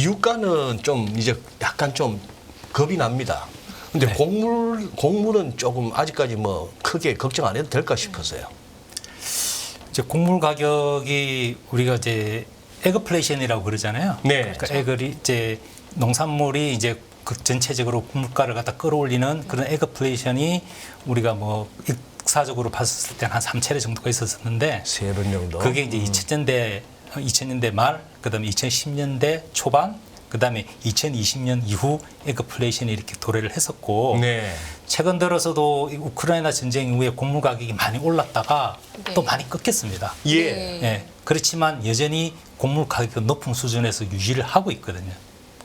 유가는 좀 이제 약간 좀 겁이 납니다. 근데 네. 곡물은 조금 아직까지 뭐 크게 걱정 안 해도 될까 싶어서요. 이제 곡물 가격이 우리가 이제 에그플레이션이라고 그러잖아요. 네. 그러니까 에그리 이제 농산물이 이제 그 전체적으로 물가를 갖다 끌어올리는 그런 에그플레이션이 우리가 뭐 역사적으로 봤을 때 한 3차례 정도가 있었는데 세 번 정도. 그게 이제 2000년대 말, 그다음에 2010년대 초반, 그다음에 2020년 이후 에그플레이션이 이렇게 도래를 했었고 네. 최근 들어서도 이 우크라이나 전쟁 이후에 곡물 가격이 많이 올랐다가 네. 또 많이 꺾였습니다. 예. 네. 예. 그렇지만 여전히 곡물 가격은 높은 수준에서 유지를 하고 있거든요.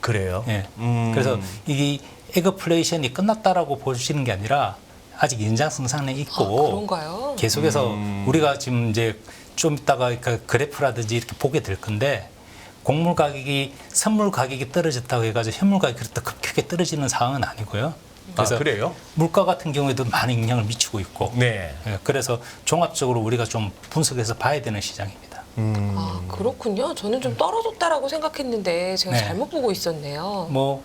그래요. 예. 그래서 이 에그플레이션이 끝났다라고 보시는 게 아니라 아직 연장성상에 있고 그런가요? 계속해서 우리가 지금 이제 좀 이따가 그 그래프라든지 이렇게 보게 될 건데 곡물 가격이 선물 가격이 떨어졌다고 해가지고 현물 가격이 그렇다 급격하게 떨어지는 상황은 아니고요. 그래서 그래요? 물가 같은 경우에도 많은 영향을 미치고 있고 네. 예, 그래서 종합적으로 우리가 좀 분석해서 봐야 되는 시장입니다. 아, 그렇군요. 저는 좀 떨어졌다라고 생각했는데 제가 네. 잘못 보고 있었네요. 뭐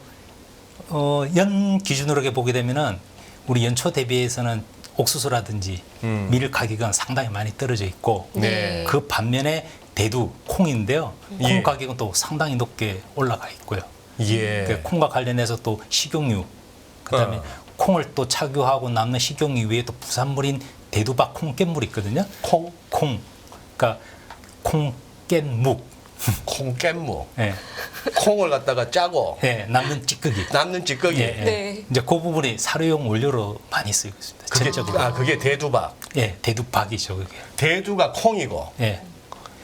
연 기준으로 이렇게 보게 되면은 우리 연초 대비해서는 옥수수라든지 밀 가격은 상당히 많이 떨어져 있고 네. 그 반면에 대두, 콩인데요. 콩 예. 가격은 또 상당히 높게 올라가 있고요. 예. 그 콩과 관련해서 또 식용유, 그다음에 콩을 또 착유하고 남는 식용유 외에 또 부산물인 대두박 콩깻물이 있거든요. 콩, 그러니까 콩깻묵, 콩깻무. 예, 콩을 갖다가 짜고 예, 남는 찌꺼기. 남는 찌꺼기. 예, 예. 네. 이제 그 부분이 사료용 원료로 많이 쓰이고 있습니다. 그게 전적으로. 그게 대두박. 예, 대두박이죠, 그게. 대두가 콩이고 예,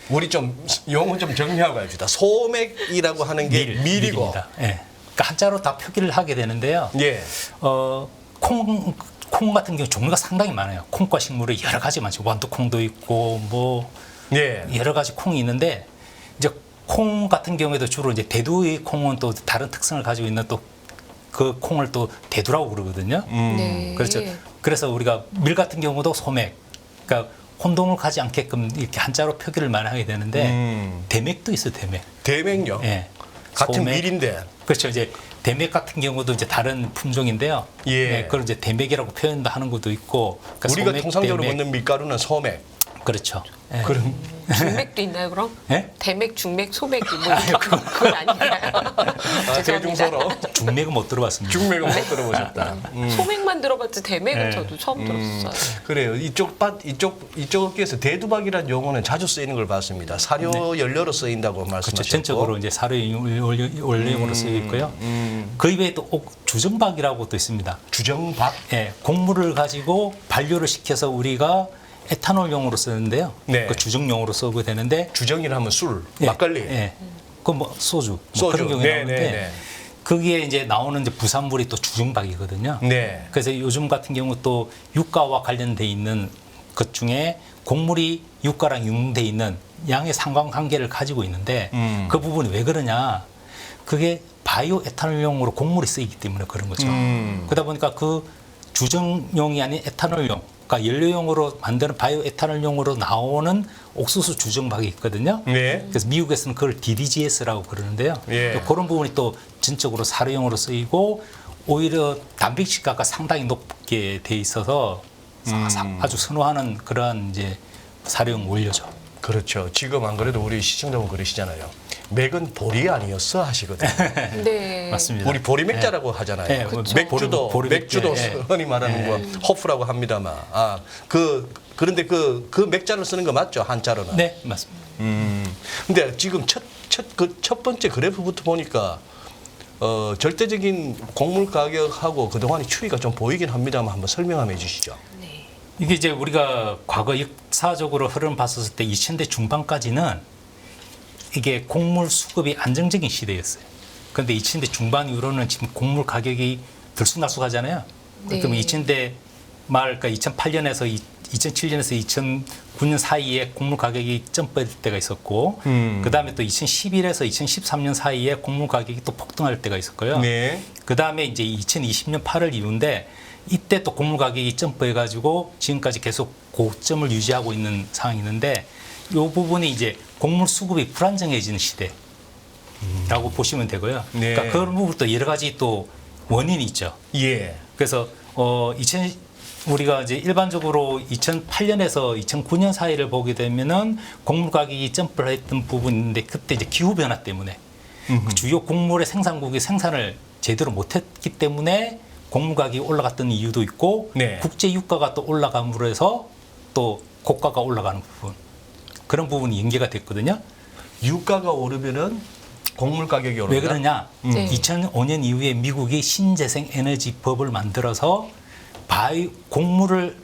우리 좀 용어 좀 정리하고 갑시다. 소맥이라고 하는 게 밀이고. 밀입니다. 예. 그러니까 한자로 다 표기를 하게 되는데요. 예. 콩 같은 경우 종류가 상당히 많아요. 콩과 식물이 여러 가지 많죠. 완두콩도 있고 뭐 예. 여러 가지 콩이 있는데 이제 콩 같은 경우에도 주로 이제 대두의 콩은 또 다른 특성을 가지고 있는 또 그 콩을 또 대두라고 그러거든요. 네. 그렇죠. 그래서 우리가 밀 같은 경우도 소맥, 그러니까 혼동을 가지 않게끔 이렇게 한자로 표기를 많이 하게 되는데 대맥도 있어요. 대맥. 대맥요. 예. 같은 소맥. 밀인데. 그렇죠. 이제 대맥 같은 경우도 이제 다른 품종인데요. 예. 그걸 이제 대맥이라고 표현도 하는 것도 있고. 그러니까 우리가 소맥, 통상적으로 대맥. 먹는 밀가루는 소맥. 그렇죠. 예. 그럼 중맥도 있나요, 그럼? 예? 대맥, 중맥, 소맥 뭐 그건 아닌가요? 죄송합니다. 대중소로 중맥은 못 들어봤습니다. 중맥은 못 들어보셨다. 소맥만 들어봤지 대맥은 네. 저도 처음 들었어요. 그래요. 이쪽 업계에서 대두박이라는 용어는 자주 쓰이는 걸 봤습니다. 사료 연료로 쓰인다고 그렇죠. 말씀하셨고. 전적으로 이제 사료 원료용으로 쓰이고 있고요. 그 이외에 또 주정박이라고 또 있습니다. 주정박. 예, 곡물을 가지고 발효를 시켜서 우리가 에탄올용으로 쓰는데요. 네. 그 주정용으로 쓰게 되는데 주정이라 하면 술, 예, 막걸리. 예. 그 뭐 소주, 뭐 소주. 그런 경우에 네, 나오는데 네, 네. 거기에 이제 나오는 이제 부산물이 또 주정박이거든요. 네. 그래서 요즘 같은 경우 또 유가와 관련돼 있는 것 중에 곡물이 유가랑 융돼 있는 양의 상관관계를 가지고 있는데 그 부분이 왜 그러냐? 그게 바이오 에탄올용으로 곡물이 쓰이기 때문에 그런 거죠. 그러다 보니까 그 주정용이 아닌 에탄올용, 그러니까 연료용으로 만드는 바이오 에탄올용으로 나오는 옥수수 주정박이 있거든요. 네. 그래서 미국에서는 그걸 DDGS라고 그러는데요. 예. 그런 부분이 또 전적으로 사료용으로 쓰이고 오히려 단백질가가 상당히 높게 돼 있어서 아주 선호하는 그러한 이제 사료용 원료죠. 그렇죠. 지금 안 그래도 우리 시청자분 그러시잖아요. 맥은 보리 아니었어 하시거든요. 네. 맞습니다. 우리 보리맥자라고 하잖아요. 네, 그쵸. 맥주도 보리맥주, 맥주도 예. 흔히 말하는 거 호프라고 합니다만. 그런데 그 맥자를 쓰는 거 맞죠? 한자로는. 네, 맞습니다. 근데 지금 첫 번째 그래프부터 보니까 절대적인 곡물 가격하고 그동안의 추이가 좀 보이긴 합니다만 한번 설명 한번 해주시죠. 네. 이게 이제 우리가 과거 역사적으로 흐름 봤었을 때 2000대 중반까지는 이게 곡물 수급이 안정적인 시대였어요. 그런데 2000대 중반 이후로는 지금 곡물 가격이 들쑥날쑥하잖아요. 네. 그러면 2000대 말, 그러니까 2008년에서 2007년에서 2009년 사이에 곡물 가격이 점프할 때가 있었고, 그 다음에 또 2011에서 2013년 사이에 곡물 가격이 또 폭등할 때가 있었고요. 네. 그 다음에 이제 2020년 8월 이후인데 이때 또 곡물 가격이 점프해가지고 지금까지 계속 고점을 유지하고 있는 상황이 있는데 이 부분이 이제 곡물 수급이 불안정해지는 시대. 라고 보시면 되고요. 네. 그러니까 그런 부분도 여러 가지 또 원인이 있죠. 예. 그래서 우리가 이제 일반적으로 2008년에서 2009년 사이를 보게 되면은 곡물 가격이 점프를 했던 부분인데 그때 이제 기후 변화 때문에 그 주요 곡물의 생산국이 생산을 제대로 못했기 때문에 곡물 가격이 올라갔던 이유도 있고 네. 국제 유가가 또 올라감으로 해서 또 고가가 올라가는 부분 그런 부분이 연계가 됐거든요. 유가가 오르면은 곡물 가격이 오른다. 왜 그러냐? 네. 2005년 이후에 미국이 신재생 에너지 법을 만들어서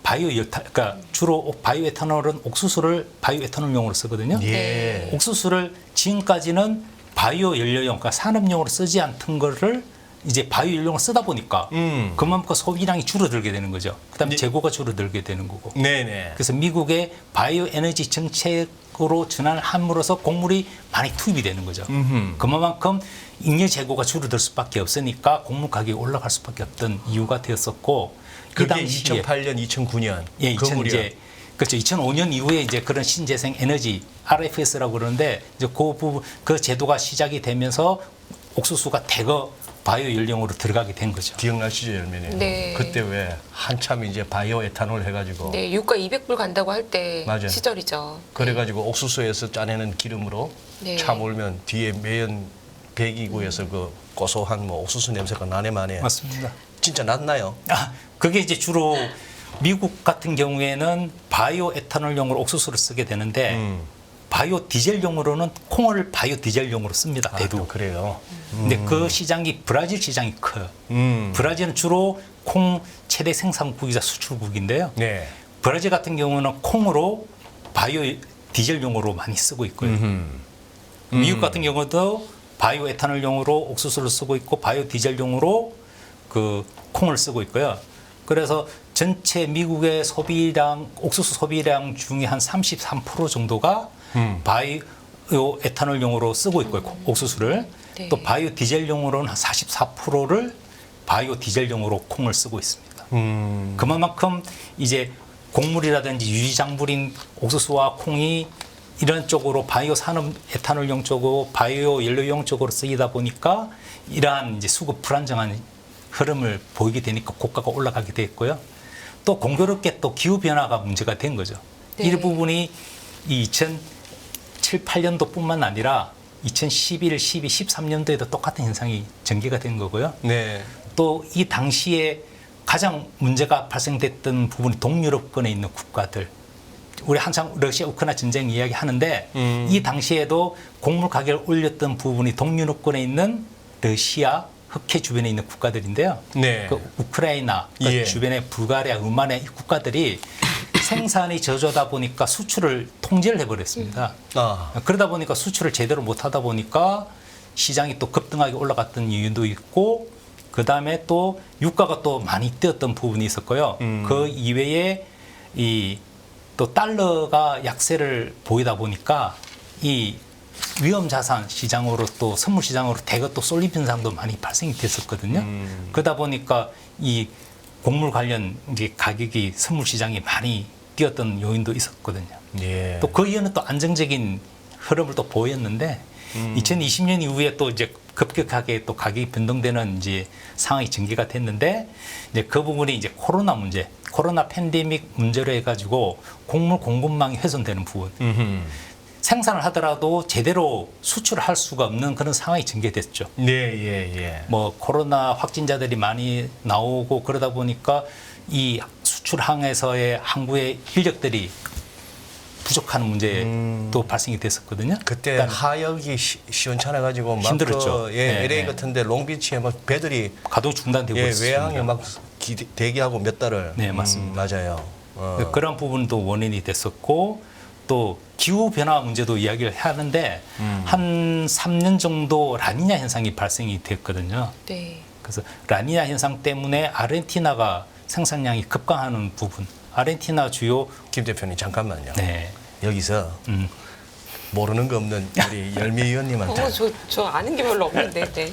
그러니까 주로 바이오 에탄올은 옥수수를 바이오 에탄올용으로 쓰거든요. 예. 옥수수를 지금까지는 바이오 연료용, 그러니까 산업용으로 쓰지 않던 거를 이제 바이오 연료용으로 쓰다 보니까 그만큼 소비량이 줄어들게 되는 거죠. 그다음에 네. 재고가 줄어들게 되는 거고. 네네. 그래서 미국의 바이오 에너지 정책으로 전환을 함으로써 곡물이 많이 투입이 되는 거죠. 그만큼 잉여 재고가 줄어들 수밖에 없으니까 곡물 가격이 올라갈 수밖에 없던 이유가 되었었고 이 그게 당시에 2008년, 2009년. 예, 그 무렵. 그렇죠. 2005년 이후에 이제 그런 신재생 에너지 RFS라고 그러는데 이제 그 부분 그 제도가 시작이 되면서 옥수수가 대거 바이오 연료용으로 들어가게 된 거죠. 기억나시죠, 열매님? 네. 그때 왜 한참 이제 바이오 에탄올 해가지고 네, 유가 200불 간다고 할 때 맞아요. 시절이죠. 그래가지고 옥수수에서 짜내는 기름으로 네. 차 몰면 뒤에 매연 배기구에서 그 고소한 뭐 옥수수 냄새가 나네 마네. 맞습니다. 진짜 났나요? 그게 이제 주로 미국 같은 경우에는 바이오 에탄올용으로 옥수수를 쓰게 되는데 바이오 디젤용으로는 콩을 바이오 디젤용으로 씁니다. 아, 대두. 또 그래요. 근데 그 시장이 브라질 시장이 커요. 음. 브라질은 주로 콩 최대 생산국이자 수출국인데요. 네. 브라질 같은 경우는 콩으로 바이오 디젤용으로 많이 쓰고 있고요. 미국 같은 경우도 바이오 에탄올용으로 옥수수를 쓰고 있고 바이오 디젤용으로 그 콩을 쓰고 있고요. 그래서 전체 미국의 소비량 옥수수 소비량 중에 한 33% 정도가 바이오 에탄올용으로 쓰고 있고요. 옥수수를 네. 또 바이오 디젤용으로는 한 44%를 바이오 디젤용으로 콩을 쓰고 있습니다. 그만큼 이제 곡물이라든지 유지작물인 옥수수와 콩이 이런 쪽으로 바이오 산업 에탄올용 쪽으로 바이오 연료용 쪽으로 쓰이다 보니까 이러한 이제 수급 불안정한 흐름을 보이게 되니까 고가가 올라가게 됐고요. 또 공교롭게 또 기후 변화가 문제가 된 거죠. 네. 이 부분이 2007, 8년도뿐만 아니라 2011, 12, 13년도에도 똑같은 현상이 전개가 된 거고요. 네. 또 이 당시에 가장 문제가 발생됐던 부분이 동유럽권에 있는 국가들. 우리 한창 러시아 우크라이나 전쟁 이야기 하는데 이 당시에도 곡물 가격을 올렸던 부분이 동유럽권에 있는 러시아, 흑해 주변에 있는 국가들인데요. 네. 그 우크라이나 그 예. 주변에 불가리아, 루마니아 이 국가들이 생산이 저조하다 보니까 수출을 통제를 해버렸습니다. 아. 그러다 보니까 수출을 제대로 못하다 보니까 시장이 또 급등하게 올라갔던 이유도 있고 그 다음에 또 유가가 또 많이 뛰었던 부분이 있었고요. 그 이외에 이 또 달러가 약세를 보이다 보니까 이 위험 자산 시장으로 또 선물 시장으로 대거 또 쏠림 현상도 많이 발생이 됐었거든요. 그러다 보니까 이 곡물 관련 이제 가격이 선물 시장이 많이 뛰었던 요인도 있었거든요. 예. 또 그 이유는 또 안정적인 흐름을 또 보였는데 2020년 이후에 또 이제 급격하게 또 가격이 변동되는 이제 상황이 전개가 됐는데 이제 그 부분이 이제 코로나 문제, 코로나 팬데믹 문제로 해가지고 곡물 공급망이 훼손되는 부분. 생산을 하더라도 제대로 수출을 할 수가 없는 그런 상황이 전개됐죠. 네, 예, 예. 뭐 코로나 확진자들이 많이 나오고 그러다 보니까 이 수출항에서의 항구의 인력들이 부족한 문제도 발생이 됐었거든요. 그때 그다음에 하역이 시원찮아가지고 막 힘들었죠. 그, 예, 네, LA 네. 같은데 롱비치에 막 배들이 가동 중단되고 예, 있습니다. 외항에 막 대기하고 몇 달을. 네, 맞습니다. 맞아요. 그런 부분도 원인이 됐었고 또 기후 변화 문제도 이야기를 하는데 한 3년 정도 라니냐 현상이 발생이 됐거든요. 네. 그래서 라니냐 현상 때문에 아르헨티나가 생산량이 급감하는 부분. 아르헨티나 주요 김 대표님 잠깐만요. 네. 여기서 모르는 거 없는 우리 열미 의원님한테 저 아는 게 별로 없는데. 네.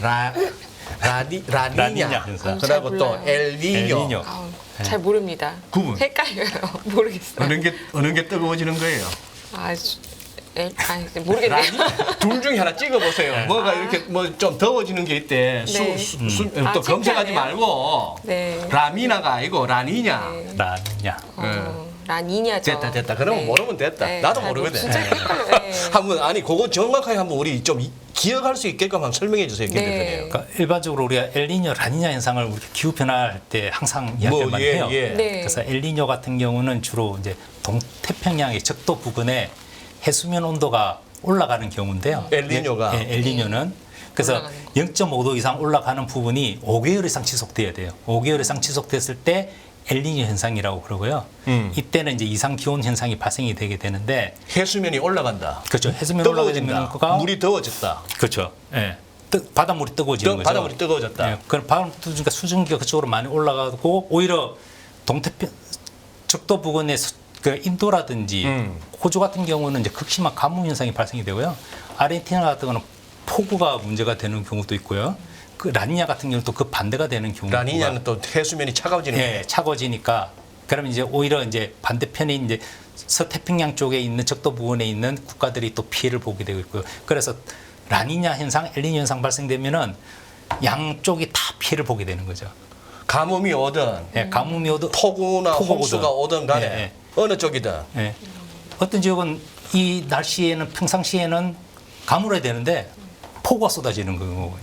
라니냐 라니냐 현상. 잘 그리고 또 몰라요. 엘니뇨 엘니뇨. 아우, 잘 모릅니다. 구분. 헷갈려요. 모르겠어요. 어느 게 뜨거워지는 거예요? 아, 모르겠네요. 둘 중에 하나 찍어보세요. 뭐가 이렇게 뭐 좀 더워지는 게 있대. 네. 또 검색하지 창피하네요. 말고 네. 라미나가 아니고 라니냐. 네. 라니냐. 라니냐죠. 됐다. 그러면 네. 모르면 됐다. 네. 나도 잘 모르거든. 진짜 헷갈려요. 네. 한번 아니 그거 정확하게 한번 우리 좀 기억할 수 있게끔 한번 설명해 주세요, 김 네. 대표님. 그러니까 일반적으로 우리가 엘니뇨, 라니냐 현상을 우리 기후 변화할 때 항상 이야기를 많이 해요. 네. 그래서 엘니뇨 같은 경우는 주로 이제 동태평양의 적도 부근에 해수면 온도가 올라가는 경우인데요. 엘니뇨가? 예, 엘니뇨는 그래서 올라가는 거. 0.5도 이상 올라가는 부분이 5개월 이상 지속돼야 돼요. 5개월 이상 지속됐을 때 엘니뇨 현상이라고 그러고요. 이때는 이제 이상 기온 현상이 발생이 되게 되는데 해수면이 올라간다. 그렇죠. 해수면 올라가게 되면 뜨거워진다. 그가 물이 더워졌다. 그렇죠. 예. 바닷물이 뜨거워지는 거죠. 바닷물이 뜨거워졌다. 예, 그럼 바닷물 수증기가 그쪽으로 많이 올라가고 오히려 동태평 적도 부근의 그 인도라든지 호주 같은 경우는 이제 극심한 가뭄 현상이 발생이 되고요. 아르헨티나 같은 경우는 폭우가 문제가 되는 경우도 있고요. 그 라니냐 같은 경우는 또 그 반대가 되는 경우가 라니냐는 또 해수면이 차가워지는 거예요. 예, 차가워지니까 그러면 이제 오히려 이제 반대편에 이제 서태평양 쪽에 있는 적도 부근에 있는 국가들이 또 피해를 보게 되고 있고요. 그래서 라니냐 현상, 엘니뇨 현상 발생되면은 양쪽이 다 피해를 보게 되는 거죠. 가뭄이 오든 예, 가뭄이 오든 폭우나 폭우가 홍수가 오든 간에 예, 예. 어느 쪽이든 예. 어떤 지역은 이 날씨에는 평상시에는 가물어야 되는데 폭우가 쏟아지는 거고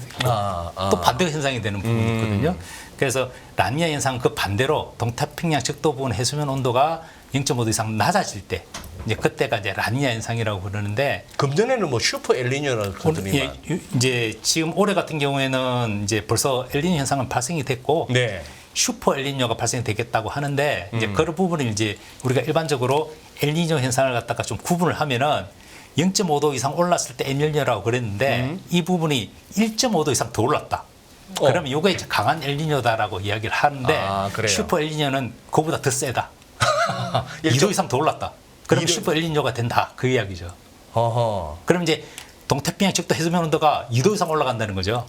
또 반대 현상이 되는 부분이 있거든요. 그래서 라니냐 현상 그 반대로 동태평양 적도 부근 해수면 온도가 0.5도 이상 낮아질 때 이제 그때가 이제 라니냐 현상이라고 그러는데 금년에는 뭐 슈퍼 엘니뇨라고 그러더니만. 예, 이제 지금 올해 같은 경우에는 이제 벌써 엘니뇨 현상은 발생이 됐고 네. 슈퍼 엘니뇨가 발생되겠다고 하는데 이제 그런 부분을 이제 우리가 일반적으로 엘니뇨 현상을 갖다가 좀 구분을 하면은 0.5도 이상 올랐을 때 엘니뇨라고 그랬는데 이 부분이 1.5도 이상 더 올랐다. 그러면 이게 이제 강한 엘니뇨다라고 이야기를 하는데 아, 그래요? 슈퍼 엘니뇨는 그보다 더 세다. 1.5 2도 이상 더 올랐다. 그럼 이도- 슈퍼 엘니뇨가 된다. 그 이야기죠. 어허. 그럼 이제 동태평양 적도 해수면 온도가 2도 이상 올라간다는 거죠.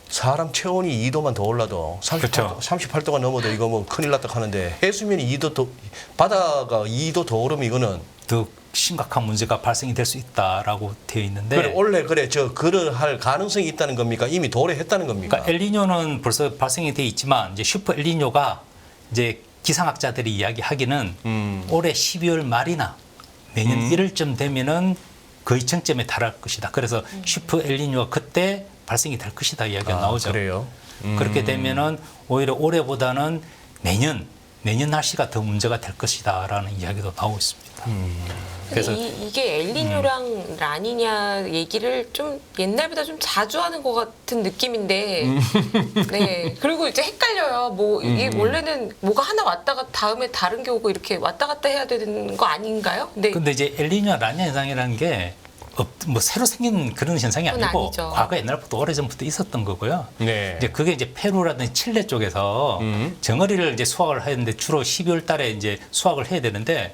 사람 체온이 2도만 더 올라도 38도가 넘어도 이거 뭐 큰일 났다 하는데 해수면이 2도 더 바다가 2도 더 오르면 이거는 더 심각한 문제가 발생이 될 수 있다라고 되어 있는데 그래 원래 그래 그럴 가능성이 있다는 겁니까? 이미 도래했다는 겁니까? 그러니까 엘니뇨는 벌써 발생이 돼 있지만 이제 슈퍼 엘니뇨가 이제 기상학자들이 이야기하기는 올해 12월 말이나 내년 1월쯤 되면은 거의 정점에 달할 것이다. 그래서 슈퍼 엘니뇨가 그때 발생이 될 것이다 이야기가 나오죠. 그래요? 그렇게 되면은 오히려 올해보다는 내년 날씨가 더 문제가 될 것이다라는 이야기도 나오고 있습니다. 그래서 이게 엘니뇨랑 라니냐 얘기를 좀 옛날보다 좀 자주 하는 것 같은 느낌인데, 네. 그리고 이제 헷갈려요. 뭐 이게 원래는 뭐가 하나 왔다가 다음에 다른 게 오고 이렇게 왔다 갔다 해야 되는 거 아닌가요? 근데 이제 엘니뇨 라니냐 현상이라는 게 뭐 새로 생긴 그런 현상이 그건 아니고 아니죠. 과거 옛날부터 오래전부터 있었던 거고요. 네. 이제 그게 이제 페루라든지 칠레 쪽에서 정어리를 이제 수확을 하는데 주로 12월 달에 이제 수확을 해야 되는데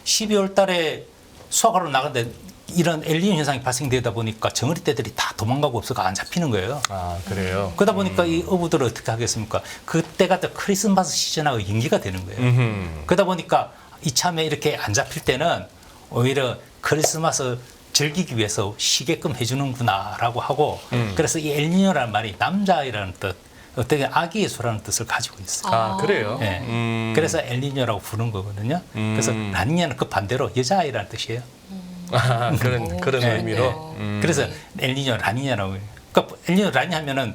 12월 달에 수확하러 나가는데 이런 엘니뇨 현상이 발생되다 보니까 정어리 떼들이 다 도망가고 없어가 안 잡히는 거예요. 아 그래요? 그러다 보니까 이 어부들을 어떻게 하겠습니까? 그때가 또 크리스마스 시즌하고 연기가 되는 거예요. 그러다 보니까 이참에 이렇게 안 잡힐 때는 오히려 크리스마스 즐기기 위해서 쉬게끔 해주는구나라고 하고 그래서 이 엘니뇨라는 말이 남자아이라는 뜻, 어떻게 아기 예수라는 뜻을 가지고 있어요. 아 그래요? 예. 그래서 엘니뇨라고 부르는 거거든요. 그래서 라니냐는 그 반대로 여자아이라는 뜻이에요. 아, 그런 네. 의미로. 그래서 엘니뇨 라니냐라고 해요. 그러니까 엘니뇨 라니냐 하면은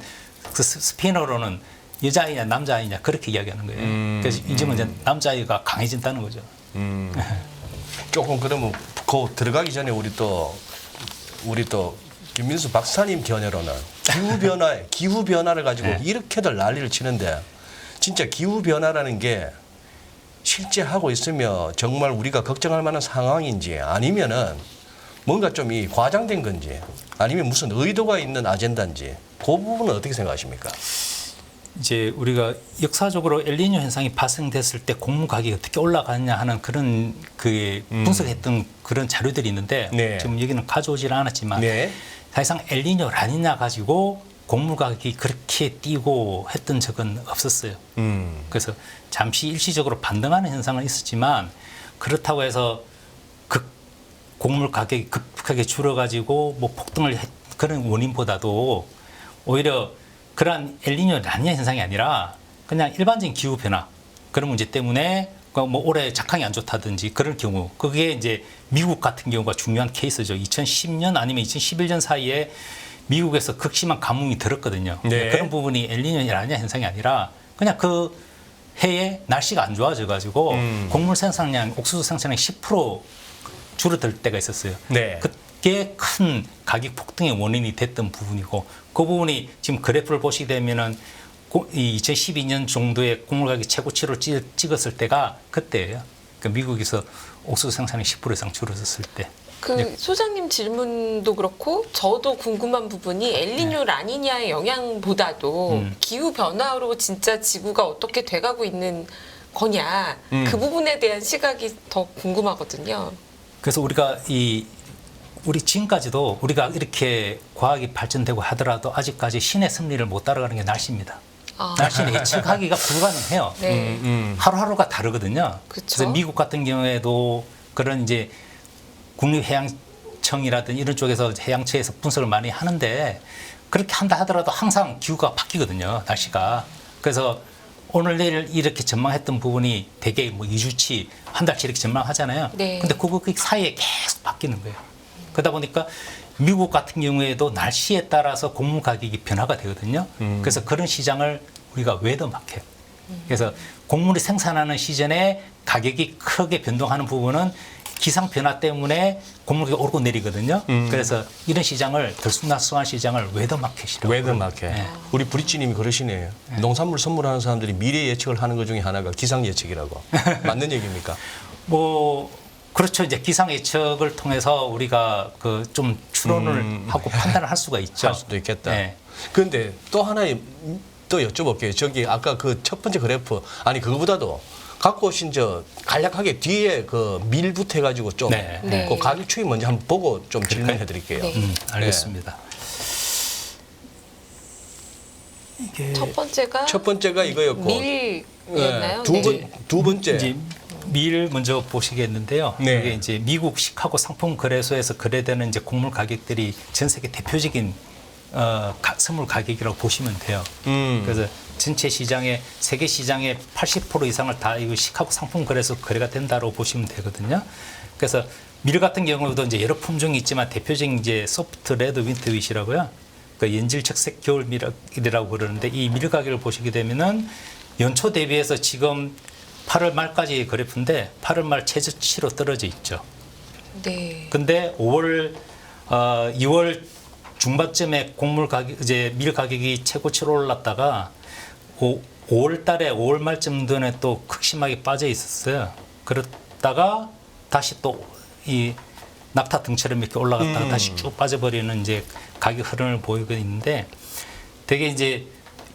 그 스페인어로는 여자아이냐 남자아이냐 그렇게 이야기하는 거예요. 그래서 이제는 이제 남자아이가 강해진다는 거죠. 조금 그러면 그 들어가기 전에 우리 또 김민수 박사님 견해로는 기후 변화를 가지고 네. 이렇게들 난리를 치는데 진짜 기후 변화라는 게 실제 하고 있으면 정말 우리가 걱정할 만한 상황인지 아니면은 뭔가 좀 이 과장된 건지 아니면 무슨 의도가 있는 아젠다인지 그 부분은 어떻게 생각하십니까? 이제 우리가 역사적으로 엘니뇨 현상이 발생됐을 때 곡물 가격이 어떻게 올라가느냐 하는 그런 그 분석했던 그런 자료들이 있는데 네. 지금 여기는 가져오질 않았지만 네. 사실상 엘니뇨 라니냐 가지고 곡물 가격이 그렇게 뛰고 했던 적은 없었어요. 그래서 잠시 일시적으로 반등하는 현상은 있었지만 그렇다고 해서 곡물 가격이 급하게 줄어가지고 뭐 폭등을 그런 원인보다도 오히려 그러한 엘니뇨 라니냐 현상이 아니라 그냥 일반적인 기후 변화 그런 문제 때문에 뭐 올해 작황이 안 좋다든지 그런 경우 그게 이제 미국 같은 경우가 중요한 케이스죠. 2010년 아니면 2011년 사이에 미국에서 극심한 가뭄이 들었거든요. 네. 그런 부분이 엘니뇨 라니냐 현상이 아니라 그냥 그 해에 날씨가 안 좋아져 가지고 곡물 생산량, 옥수수 생산량이 10% 줄어들 때가 있었어요. 네. 그게 큰 가격 폭등의 원인이 됐던 부분이고 그 부분이 지금 그래프를 보시게 되면은 2012년 정도에 곡물 가격 최고치를 찍었을 때가 그때예요. 그러니까 미국에서 옥수수 생산이 10% 이상 줄어들었을 때. 그 소장님 질문도 그렇고 저도 궁금한 부분이 엘니뇨 라니냐의 영향보다도 기후 변화로 진짜 지구가 어떻게 돼가고 있는 거냐 그 부분에 대한 시각이 더 궁금하거든요. 그래서 우리 지금까지도 우리가 이렇게 과학이 발전되고 하더라도 아직까지 신의 섭리를 못 따라가는 게 날씨입니다. 아. 날씨는 예측하기가 불가능해요. 네. 하루하루가 다르거든요. 그쵸. 그래서 미국 같은 경우에도 그런 이제 국립해양청이라든지 이런 쪽에서 해양처에서 분석을 많이 하는데 그렇게 한다 하더라도 항상 기후가 바뀌거든요. 날씨가. 그래서 오늘 내일 이렇게 전망했던 부분이 대개 뭐 2주치, 한 달치 이렇게 전망하잖아요. 네. 근데 그 사이에 계속 바뀌는 거예요. 그러다 보니까 미국 같은 경우에도 날씨에 따라서 곡물 가격이 변화가 되거든요. 그래서 그런 시장을 우리가 웨더 마켓. 그래서 곡물이 생산하는 시즌에 가격이 크게 변동하는 부분은 기상 변화 때문에 곡물 가격이 오르고 내리거든요. 그래서 이런 시장을 들쑥날쑥한 시장을 웨더 마켓이라고. 웨더 마켓. 네. 우리 브릿지님이 그러시네요. 농산물 선물하는 사람들이 미래 예측을 하는 것 중에 하나가 기상 예측이라고. 맞는 얘기입니까? 뭐 그렇죠. 이제 기상 예측을 통해서 우리가 그 좀 추론을 하고 판단을 할 수가 있죠. 할 수도 있겠다. 네. 그런데 또 하나의 또 여쭤볼게요. 저기 아까 그 첫 번째 그래프 아니 그거보다도 갖고 오신 저 간략하게 뒤에 그 밀부터 해가지고 좀 네. 네. 그 가격 추이 먼저 한번 보고 좀 질문해 드릴게요. 네. 알겠습니다. 이게 첫 번째가 첫 번째가 이거였고 밀이었나요? 두 번째 이제 밀 먼저 보시겠는데요. 네. 이게 이제 미국 시카고 상품 거래소에서 거래되는 이제 곡물 가격들이 전 세계 대표적인 선물 가격이라고 보시면 돼요. 그래서 전체 시장의 세계 시장의 80% 이상을 다 이거 시카고 상품 거래소 거래가 된다고 보시면 되거든요. 그래서 밀 같은 경우도 이제 여러 품종이 있지만 대표적인 이제 소프트 레드 윈터 윗이라고요. 그 연질 적색 겨울 밀이라고 그러는데 이 밀 가격을 보시게 되면은 연초 대비해서 지금 8월 말까지 그래프인데 8월 말 최저치로 떨어져 있죠. 네. 근데 2월 중반쯤에 곡물 가격 이제 밀 가격이 최고치로 올랐다가 5월 달에 5월 말쯤 전에 또 극심하게 빠져 있었어요. 그러다가 다시 또 이 낙타 등처럼 이렇게 올라갔다가 다시 쭉 빠져버리는 이제 가격 흐름을 보이고 있는데 되게 이제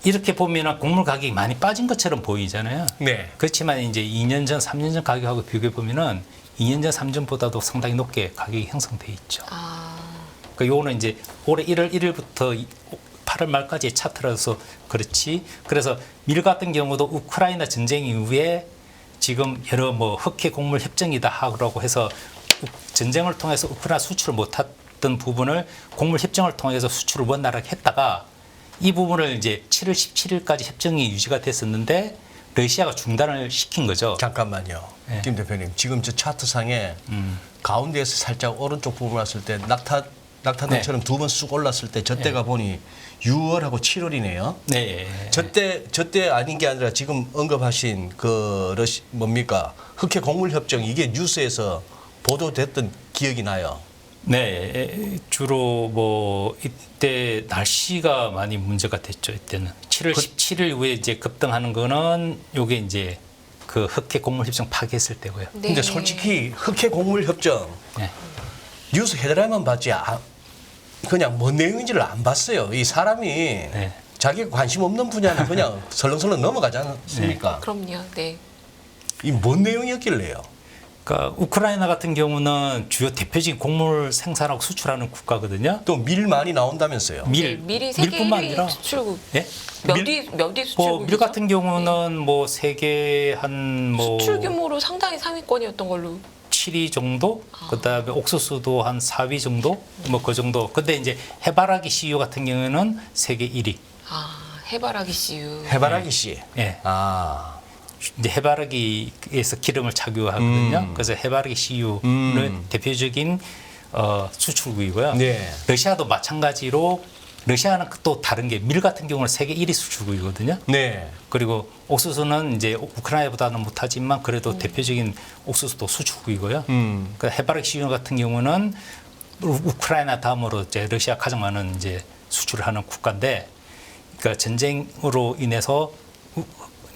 이렇게 보면은 곡물 가격이 많이 빠진 것처럼 보이잖아요. 네. 그렇지만 이제 2년 전, 3년 전 가격하고 비교해 보면은 2년 전, 3년보다도 상당히 높게 가격이 형성돼 있죠. 그 요거는 이제 올해 1월 1일부터 8월 말까지의 차트라서 그렇지. 그래서 밀 같은 경우도 우크라이나 전쟁 이후에 지금 여러 뭐 흑해 곡물 협정이다 하고 해서 전쟁을 통해서 우크라이나 수출을 못했던 부분을 곡물 협정을 통해서 수출을 원활하게 했다가 이 부분을 이제 7월 17일까지 협정이 유지가 됐었는데 러시아가 중단을 시킨 거죠. 잠깐만요. 네. 김 대표님 지금 저 차트상에 가운데에서 살짝 오른쪽 부분 왔을 때 낙타등처럼 두 번 쑥 올랐을 때 저때가 보니 6월하고 7월이네요. 네. 저때 아닌 게 아니라 지금 언급하신 그 뭡니까 흑해 곡물 협정 이게 뉴스에서 보도됐던 기억이 나요. 네, 주로 뭐 이때 날씨가 많이 문제가 됐죠. 이때는 7월 17일 이후에 이제 급등하는 거는 요게 이제 그 흑해 곡물 협정 파기했을 때고요. 네. 근데 솔직히 흑해 곡물 협정 네. 뉴스 헤드라인만 봤지 그냥 뭔 내용인지를 안 봤어요. 이 사람이 자기가 관심 없는 분야는 그냥 설렁설렁 넘어가지 않습니까? 그럼요. 네. 이 뭔 내용이었길래요? 그러니까 우크라이나 같은 경우는 주요 대표적인 곡물 생산하고 수출하는 국가거든요. 또 밀 많이 나온다면서요? 밀이 세계 밀뿐만 1위 아니라 수출국. 예? 몇위 수출국이죠? 밀 같은 경우는 뭐 세계 한 뭐 수출 규모로 상당히 상위권이었던 걸로. 7위 정도, 그다음에 옥수수도 한 4위 정도, 뭐 그 정도. 근데 이제 해바라기 씨유 같은 경우에는 세계 1위. 해바라기 씨유. 해바라기 씨. 예. 아. 이제 해바라기에서 기름을 착유하거든요. 그래서 해바라기 씨유는 대표적인 수출국이고요. 네. 러시아도 마찬가지로 러시아는 또 다른 게 밀 같은 경우는 세계 1위 수출국이거든요. 네. 그리고 옥수수는 이제 우크라이나보다는 못하지만 그래도 대표적인 옥수수도 수출국이고요. 그 해바라기 씨유 같은 경우는 우크라이나 다음으로 이제 러시아 가장 많은 이제 수출을 하는 국가인데, 그러니까 전쟁으로 인해서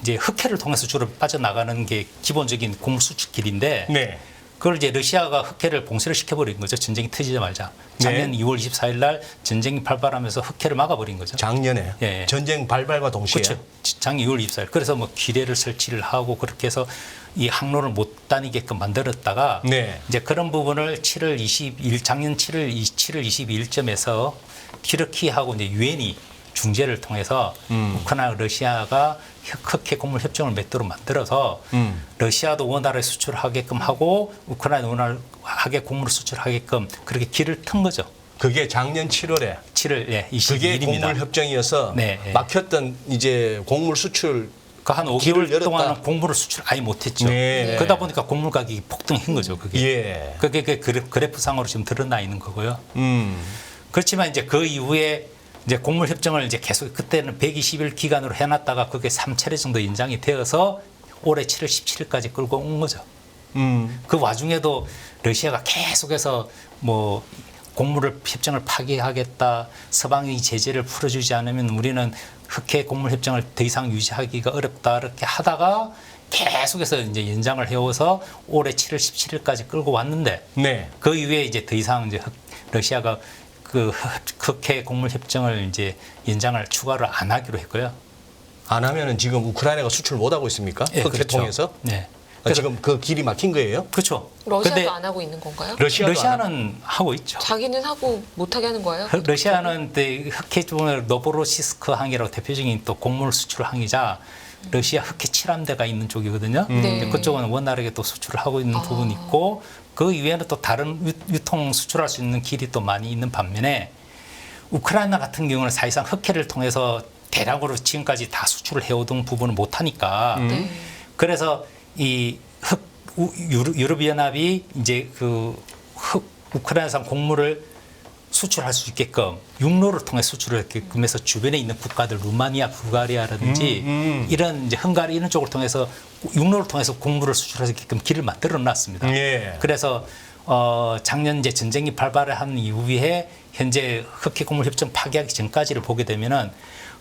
이제 흑해를 통해서 주로 빠져나가는 게 기본적인 곡물 수출 길인데, 네. 그걸 이제 러시아가 흑해를 봉쇄를 시켜버린 거죠. 전쟁이 터지자마자. 작년 네. 2월 24일 날 전쟁이 발발하면서 흑해를 막아버린 거죠. 작년에 예. 전쟁 발발과 동시에. 그렇죠. 작년 2월 24일. 그래서 뭐 기뢰를 설치를 하고 그렇게 해서 이 항로를 못 다니게끔 만들었다가 네. 이제 그런 부분을 7월 22일 작년 7월 22일쯤에서 튀르키하고 이제 유엔이 중재를 통해서 우크라이나 러시아가 흑해 곡물 협정을 맺도록 만들어서 러시아도 원화를 수출하게끔 하고 우크라이나 원화하게 곡물을 수출하게끔 그렇게 길을 튼 거죠. 그게 작년 7월에 7월 예, 그게 22일입니다. 곡물 협정이어서 네, 네. 막혔던 이제 곡물 수출 그 한 길을 5개월 열었다. 동안은 곡물을 수출 아예 못했죠. 네. 그러다 보니까 곡물 가격이 폭등한 거죠. 그게. 예. 그게 그래프상으로 지금 드러나 있는 거고요. 음. 그렇지만 이제 그 이후에 이제 곡물 협정을 이제 계속 그때는 120일 기간으로 해놨다가 그게 3차례 정도 연장이 되어서 올해 7월 17일까지 끌고 온 거죠. 그 와중에도 러시아가 계속해서 뭐 곡물 협정을 파기하겠다, 서방이 제재를 풀어주지 않으면 우리는 흑해 곡물 협정을 더 이상 유지하기가 어렵다 이렇게 하다가 계속해서 이제 연장을 해오서 올해 7월 17일까지 끌고 왔는데 네. 그 이후에 이제 더 이상 이제 러시아가 그 흑해 곡물 협정을 이제 연장을 추가를 안 하기로 했고요. 안 하면은 지금 우크라이나가 수출 못 하고 있습니까? 예, 흑해 그렇죠. 통해서? 네. 지금 그 길이 막힌 거예요? 그렇죠. 러시아도 근데 안 하고 있는 건가요? 러시아도 안 하고. 러시아는 하고 있죠. 자기는 하고 못하게 하는 거예요? 러시아는 흑해 중에 노보로시스크 항이라고 대표적인 또 곡물 수출 항이자 러시아 흑해 7함대가 있는 쪽이거든요. 네. 그쪽은 원활하게 또 수출을 하고 있는 부분이 있고 그 이외에는 또 다른 유통 수출할 수 있는 길이 또 많이 있는 반면에 우크라이나 같은 경우는 사실상 흑해를 통해서 대량으로 지금까지 다 수출을 해오던 부분을 못하니까 그래서 이 유럽연합이 이제 우크라이나산 곡물을 수출할 수 있게끔 육로를 통해 수출을 했게끔 해서 주변에 있는 국가들 루마니아, 불가리아라든지 이런 이제 헝가리 이런 쪽을 통해서 육로를 통해서 곡물을 수출할 수 있게끔 길을 만들어 놨습니다. 예. 그래서 작년 이제 전쟁이 발발한 이후에 현재 흑해 곡물 협정 파기하기 전까지를 보게 되면은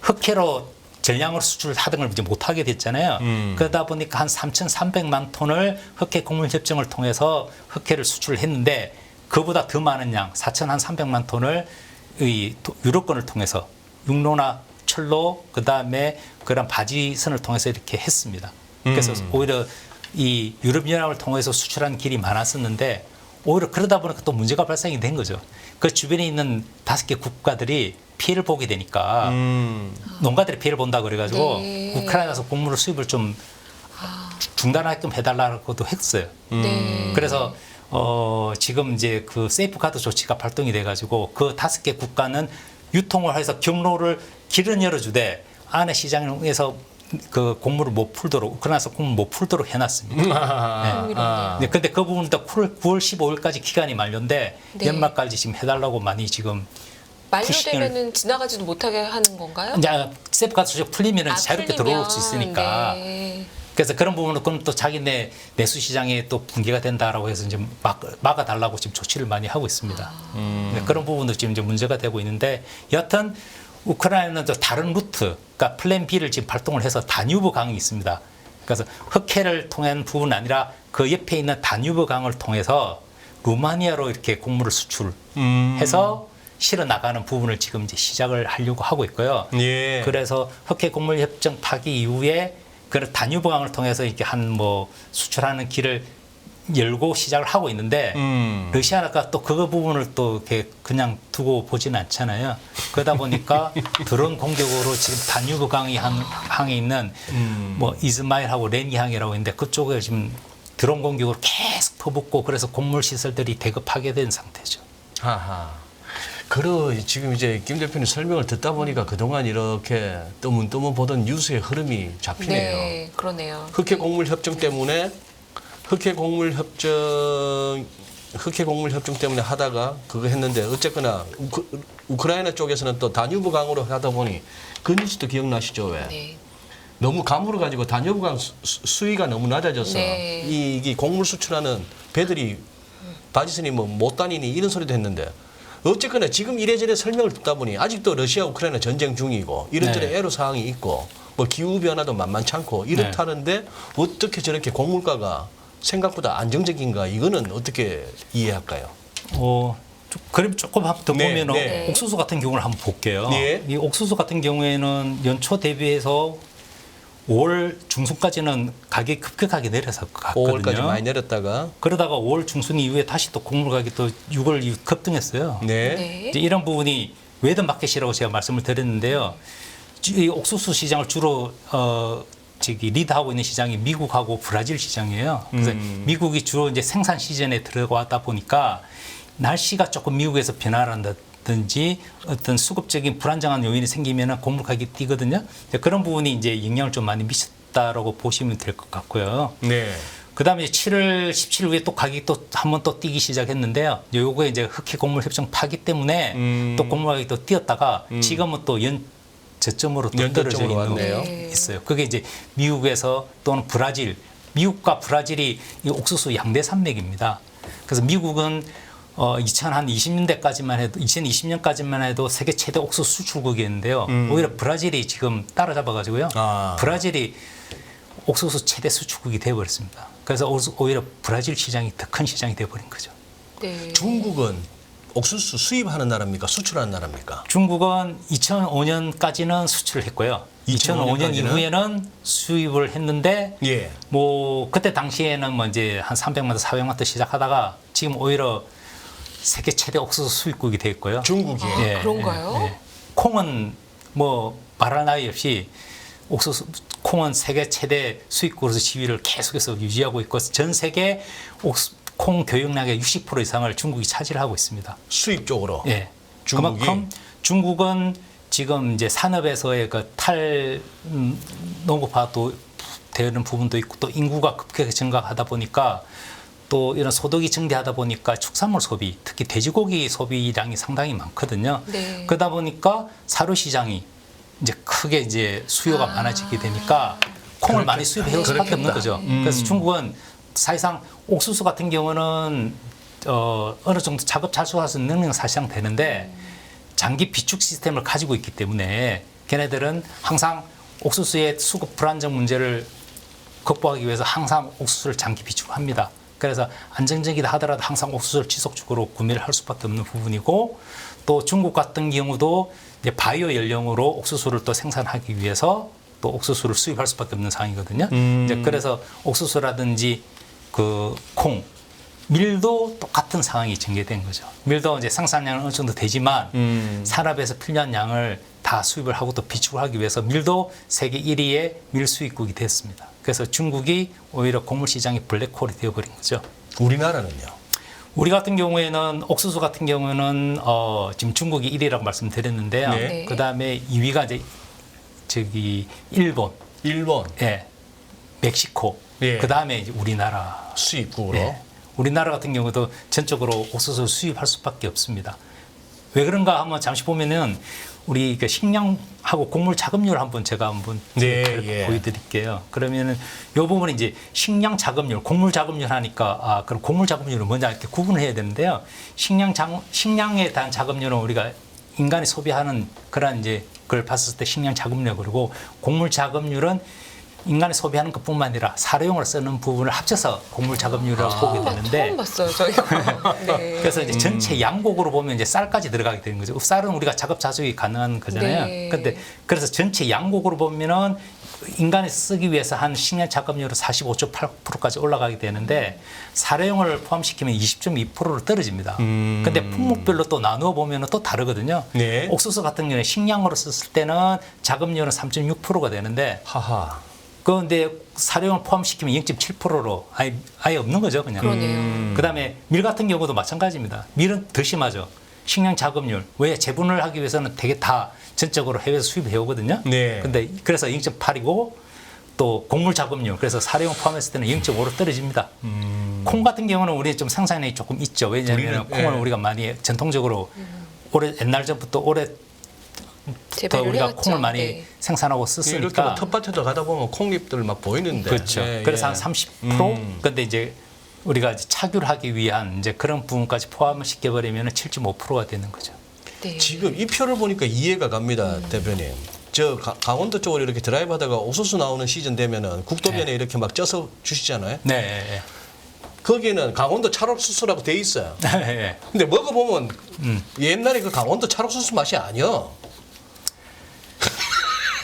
흑해로 전량으로 수출하던 걸 이제 못 하게 됐잖아요. 그러다 보니까 한 3,300만 톤을 흑해 곡물 협정을 통해서 흑해를 수출을 했는데 그보다 더 많은 양 4,300만 톤을 이 유럽권을 통해서 육로나 철로 그다음에 그런 바지선을 통해서 이렇게 했습니다. 그래서 오히려 이 유럽연합을 통해서 수출한 길이 많았었는데 오히려 그러다 보니까 또 문제가 발생이 된 거죠. 그 주변에 있는 5개 국가들이 피해를 보게 되니까 농가들이 피해를 본다 그래가지고 네. 우크라이나에서 곡물을 수입을 좀 중단하게끔 해달라고도 했어요. 네. 그래서 지금 이제 그 세이프가드 조치가 발동이 돼가지고 그 5개 국가는 유통을 해서 경로를 길은 열어주되 안에 시장에서 그 곡물을 못 풀도록 우크라이나에서 곡물 못 풀도록 해놨습니다. 네. 근데 그 부분도 9월 15일까지 기간이 만료인데 네. 연말까지 지금 해달라고 많이 지금 만료되면은 지나가지도 못하게 하는 건가요? 이제 세이프가드 조치 풀리면은 자유롭게 풀리면. 들어올 수 있으니까. 네. 그래서 그런 부분은 그럼 또 자기네 내수 시장에 또 붕괴가 된다라고 해서 이제 막아달라고 지금 조치를 많이 하고 있습니다. 네, 그런 부분도 지금 이제 문제가 되고 있는데 여하튼 우크라이나는 또 다른 루트, 그러니까 플랜 B를 지금 발동을 해서 다뉴브 강이 있습니다. 그래서 흑해를 통한 부분은 아니라 그 옆에 있는 다뉴브 강을 통해서 루마니아로 이렇게 곡물을 수출해서 실어 나가는 부분을 지금 이제 시작을 하려고 하고 있고요. 예. 그래서 흑해 곡물 협정 파기 이후에 그 다뉴브 강을 통해서 이렇게 한 뭐 수출하는 길을 열고 시작을 하고 있는데 러시아가 또 그 부분을 또 이렇게 그냥 두고 보지는 않잖아요. 그러다 보니까 드론 공격으로 지금 다뉴브 강이 항에 있는 뭐 이즈마일하고 레니 항이라고 있는데 그쪽에 지금 드론 공격으로 계속 퍼붓고 그래서 곡물 시설들이 대거 파괴된 상태죠. 하하. 지금 이제 김 대표님 설명을 듣다 보니까 그동안 이렇게 뜨문뜨문 보던 뉴스의 흐름이 잡히네요. 네, 그러네요. 흑해 곡물 협정 때문에 흑해 곡물 협정 때문에 하다가 그거 했는데 어쨌거나 우크라이나 쪽에서는 또 다뉴브 강으로 하다 보니 그 뉴스도 기억나시죠? 왜? 네. 너무 감으로 가지고 다뉴브 강 수위가 너무 낮아져서 네. 이 곡물 수출하는 배들이 바지선이 뭐 못 다니니 이런 소리도 했는데 어쨌거나 지금 이래저래 설명을 듣다 보니 아직도 러시아 우크라이나 전쟁 중이고 이런저런 네. 애로 사항이 있고 뭐 기후 변화도 만만치 않고 이렇다는데 어떻게 저렇게 곡물가가 생각보다 안정적인가 이거는 어떻게 이해할까요? 그럼 조금 한번 더 네, 보면은 네. 옥수수 같은 경우를 한번 볼게요. 네. 이 옥수수 같은 경우에는 연초 대비해서 5월 중순까지는 가격이 급격하게 내려서 갔거든요. 5월까지 많이 내렸다가 그러다가 5월 중순 이후에 다시 또 곡물 가격이 또 6월 이후 급등했어요. 네. 네. 이제 이런 부분이 웨더 마켓이라고 제가 말씀을 드렸는데요. 이 옥수수 시장을 주로 리드하고 있는 시장이 미국하고 브라질 시장이에요. 그래서 미국이 주로 이제 생산 시즌에 들어가다 보니까 날씨가 조금 미국에서 변화를 한다든지 어떤 수급적인 불안정한 요인이 생기면은 곡물 가격이 뛰거든요. 그런 부분이 이제 영향을 좀 많이 미쳤다라고 보시면 될 것 같고요. 네. 그다음에 7월 17일 후에 또 가격이 또 한 번 또 뛰기 시작했는데요. 요거에 이제 흑해 곡물 협정 파기 때문에 또 곡물 가격이 또 뛰었다가 지금은 또 저점으로 또 떨어져 연저점으로 있는 왔네요. 네. 있어요. 그게 이제 미국에서 또는 브라질, 미국과 브라질이 이 옥수수 양대 산맥입니다. 그래서 미국은 2020년대까지만 해도 2020년까지만 해도 세계 최대 옥수수 수출국이었는데요. 오히려 브라질이 지금 따라잡아가지고요. 브라질이 옥수수 최대 수출국이 되어버렸습니다. 그래서 오히려 브라질 시장이 더 큰 시장이 되어버린 거죠. 네. 중국은 옥수수 수입하는 나라입니까? 수출하는 나라입니까? 중국은 2005년까지는 수출을 했고요. 2005년 이후에는 수입을 했는데 예. 뭐 그때 당시에는 뭐 이제 한 300만 원, 400만 원 시작하다가 지금 오히려 세계 최대 옥수수 수입국이 됐고요. 중국이. 그런가요? 콩은 뭐 말할 나위 없이 콩은 세계 최대 수입국으로서 지위를 계속해서 유지하고 있고 전 세계 콩 교역량의 60% 이상을 중국이 차지하고 있습니다. 수입 쪽으로. 예. 중국이? 그만큼 중국은 지금 이제 산업에서의 그 농업화도 되는 부분도 있고 또 인구가 급격하게 증가하다 보니까 또 이런 소득이 증대하다 보니까 축산물 소비, 특히 돼지고기 소비량이 상당히 많거든요. 네. 그러다 보니까 사료 시장이 이제 크게 이제 수요가 많아지게 되니까 콩을 많이 수입해 올 수밖에 없는 거죠. 그래서 중국은 사실상 옥수수 같은 경우는 어느 정도 작업 자수화수 능력은 사실상 되는데 장기 비축 시스템을 가지고 있기 때문에 걔네들은 항상 옥수수의 수급 불안정 문제를 극복하기 위해서 항상 옥수수를 장기 비축합니다. 그래서 안정적이다 하더라도 항상 옥수수를 지속적으로 구매를 할 수밖에 없는 부분이고 또 중국 같은 경우도 이제 바이오 연령으로 옥수수를 또 생산하기 위해서 또 옥수수를 수입할 수밖에 없는 상황이거든요. 이제 그래서 옥수수라든지 그 콩, 밀도 똑같은 상황이 전개된 거죠. 밀도 이제 생산량은 어느 정도 되지만 산업에서 필요한 양을 다 수입을 하고 또 비축을 하기 위해서 밀도 세계 1위의 밀 수입국이 됐습니다. 그래서 중국이 오히려 곡물 시장의 블랙홀이 되어버린 거죠. 우리나라는요? 우리 같은 경우에는 옥수수 같은 경우는 지금 중국이 1위라고 말씀드렸는데요. 네. 그 다음에 2위가 이제 일본, 예, 멕시코, 예. 그 다음에 이제 우리나라. 수입국으로. 예. 우리나라 같은 경우도 전적으로 옥수수를 수입할 수밖에 없습니다. 왜 그런가 한번 잠시 보면은 우리 그 식량하고 곡물 자급률 한번 제가 한번 네, 보여드릴게요. 그러면은 이 부분은 이제 식량 자급률, 곡물 자급률 하니까 그럼 곡물 자급률은 뭐냐 이렇게 구분을 해야 되는데요. 식량에 대한 자급률은 우리가 인간이 소비하는 그런 이제 그걸 봤을 때 식량 자급률 그리고 곡물 자급률은 인간이 소비하는 것뿐만 아니라 사료용으로 쓰는 부분을 합쳐서 곡물 자급률이라고 보게 되는데 처음 봤어요, 저희가. 네. 그래서 이제 전체 양곡으로 보면 이제 쌀까지 들어가게 되는 거죠. 쌀은 우리가 작업 자족이 가능한 거잖아요. 네. 근데 그래서 전체 양곡으로 보면은 인간이 쓰기 위해서 한 식량 자급률은 45.8%까지 올라가게 되는데 사료용을 포함시키면 20.2%로 떨어집니다. 근데 품목별로 또 나누어 보면은 또 다르거든요. 네. 옥수수 같은 경우는 식량으로 썼을 때는 자급률은 3.6%가 되는데 하하. 그런데 사료용을 포함시키면 0.7%로 아예 없는 거죠, 그냥. 그러네요. 그다음에 밀 같은 경우도 마찬가지입니다. 밀은 더 심하죠. 식량 자급률. 왜 재분을 하기 위해서는 되게 다 전적으로 해외에서 수입해 오거든요. 네. 근데 그래서 0.8이고 또 곡물 자급률. 그래서 사료용 포함했을 때는 0.5로 떨어집니다. 콩 같은 경우는 우리 좀 생산량이 조금 있죠. 왜냐하면 우리는, 콩을 예. 우리가 많이 전통적으로 옛날 전부터 오래부터 재배를 우리가 해왔죠. 콩을 많이 네. 생산하고 이렇게 썼으니까. 뭐 텃밭에도 가다 보면 콩잎들 막 보이는데. 그렇죠. 예, 그래서 예. 한 30%. 근데 이제 우리가 이제 차규를 하기 위한 이제 그런 부분까지 포함을 시켜버리면 7.5%가 되는 거죠. 네. 지금 이 표를 보니까 이해가 갑니다, 대표님. 저 강원도 쪽으로 이렇게 드라이브하다가 옥수수 나오는 시즌 되면은 국도변에 네. 이렇게 막 쪄서 주시잖아요. 네. 거기는 강원도 찰옥수수라고 돼 있어요. 네. 근데 먹어보면 옛날에 그 강원도 찰옥수수 맛이 아니야.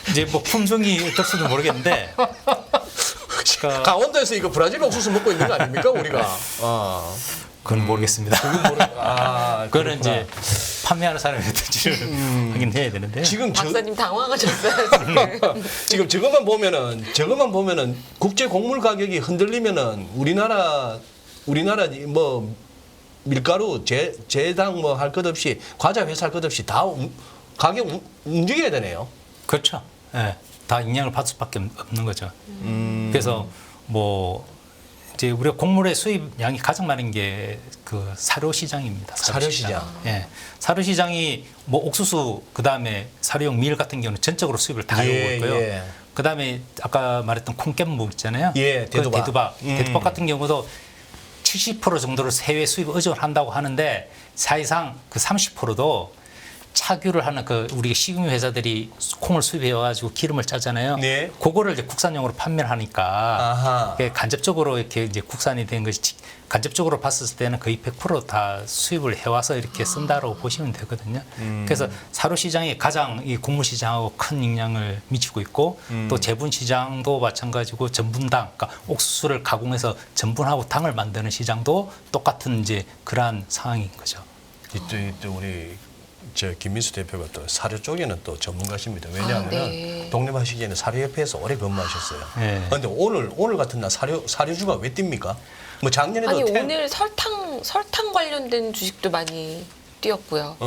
이제 뭐 품종이 어떨지도 모르겠는데. 그러니까 강원도에서 이거 브라질 옥수수 먹고 있는 거 아닙니까 우리가? 아, 그건 모르겠습니다. 아 그거는 그렇구나. 이제 판매하는 사람이 어떤지를 확인해야 되는데. 지금 박사님 당황하셨어요 지금. 지금 저것만 보면은 국제 곡물 가격이 흔들리면은 우리나라 뭐 밀가루 제당 뭐 할 것 없이 과자 회사 할 것 없이 다 가격 움직여야 되네요. 그렇죠. 예. 다 영향을 받을 수밖에 없는 거죠. 그래서 뭐 이제 우리가 곡물의 수입량이 가장 많은 게 그 사료 시장입니다. 사료 시장. 예. 사료 시장이 뭐 옥수수 그다음에 사료용 밀 같은 경우는 전적으로 수입을 다 하고 예, 있고요. 예. 그다음에 아까 말했던 콩깻묵 있잖아요. 예, 그 대두박. 대두박 같은 경우도 70% 정도를 해외 수입 의존을 한다고 하는데 사실상 그 30%도 차규를 하는 그 우리 식용유 회사들이 콩을 수입해 와가지고 기름을 짜잖아요. 네. 그거를 이제 국산용으로 판매를 하니까 아하. 그게 간접적으로 이렇게 이제 국산이 된 것이 간접적으로 봤을 때는 거의 100% 다 수입을 해와서 이렇게 쓴다라고 보시면 되거든요. 그래서 사료 시장이 가장 이 곡물 시장하고 큰 영향을 미치고 있고 또 제분 시장도 마찬가지고 전분당, 그러니까 옥수수를 가공해서 전분하고 당을 만드는 시장도 똑같은 이제 그러한 상황인 거죠. 또 우리 저 김민수 대표가 또 사료 쪽에는 또 전문가십니다. 왜냐하면 네. 동네만 시기에는 사료협회에서 오래 근무하셨어요. 네. 그런데 오늘 같은 날 사료주가 왜 뜁니까? 뭐 작년에도 아니 오늘 설탕 관련된 주식도 많이 뛰었고요.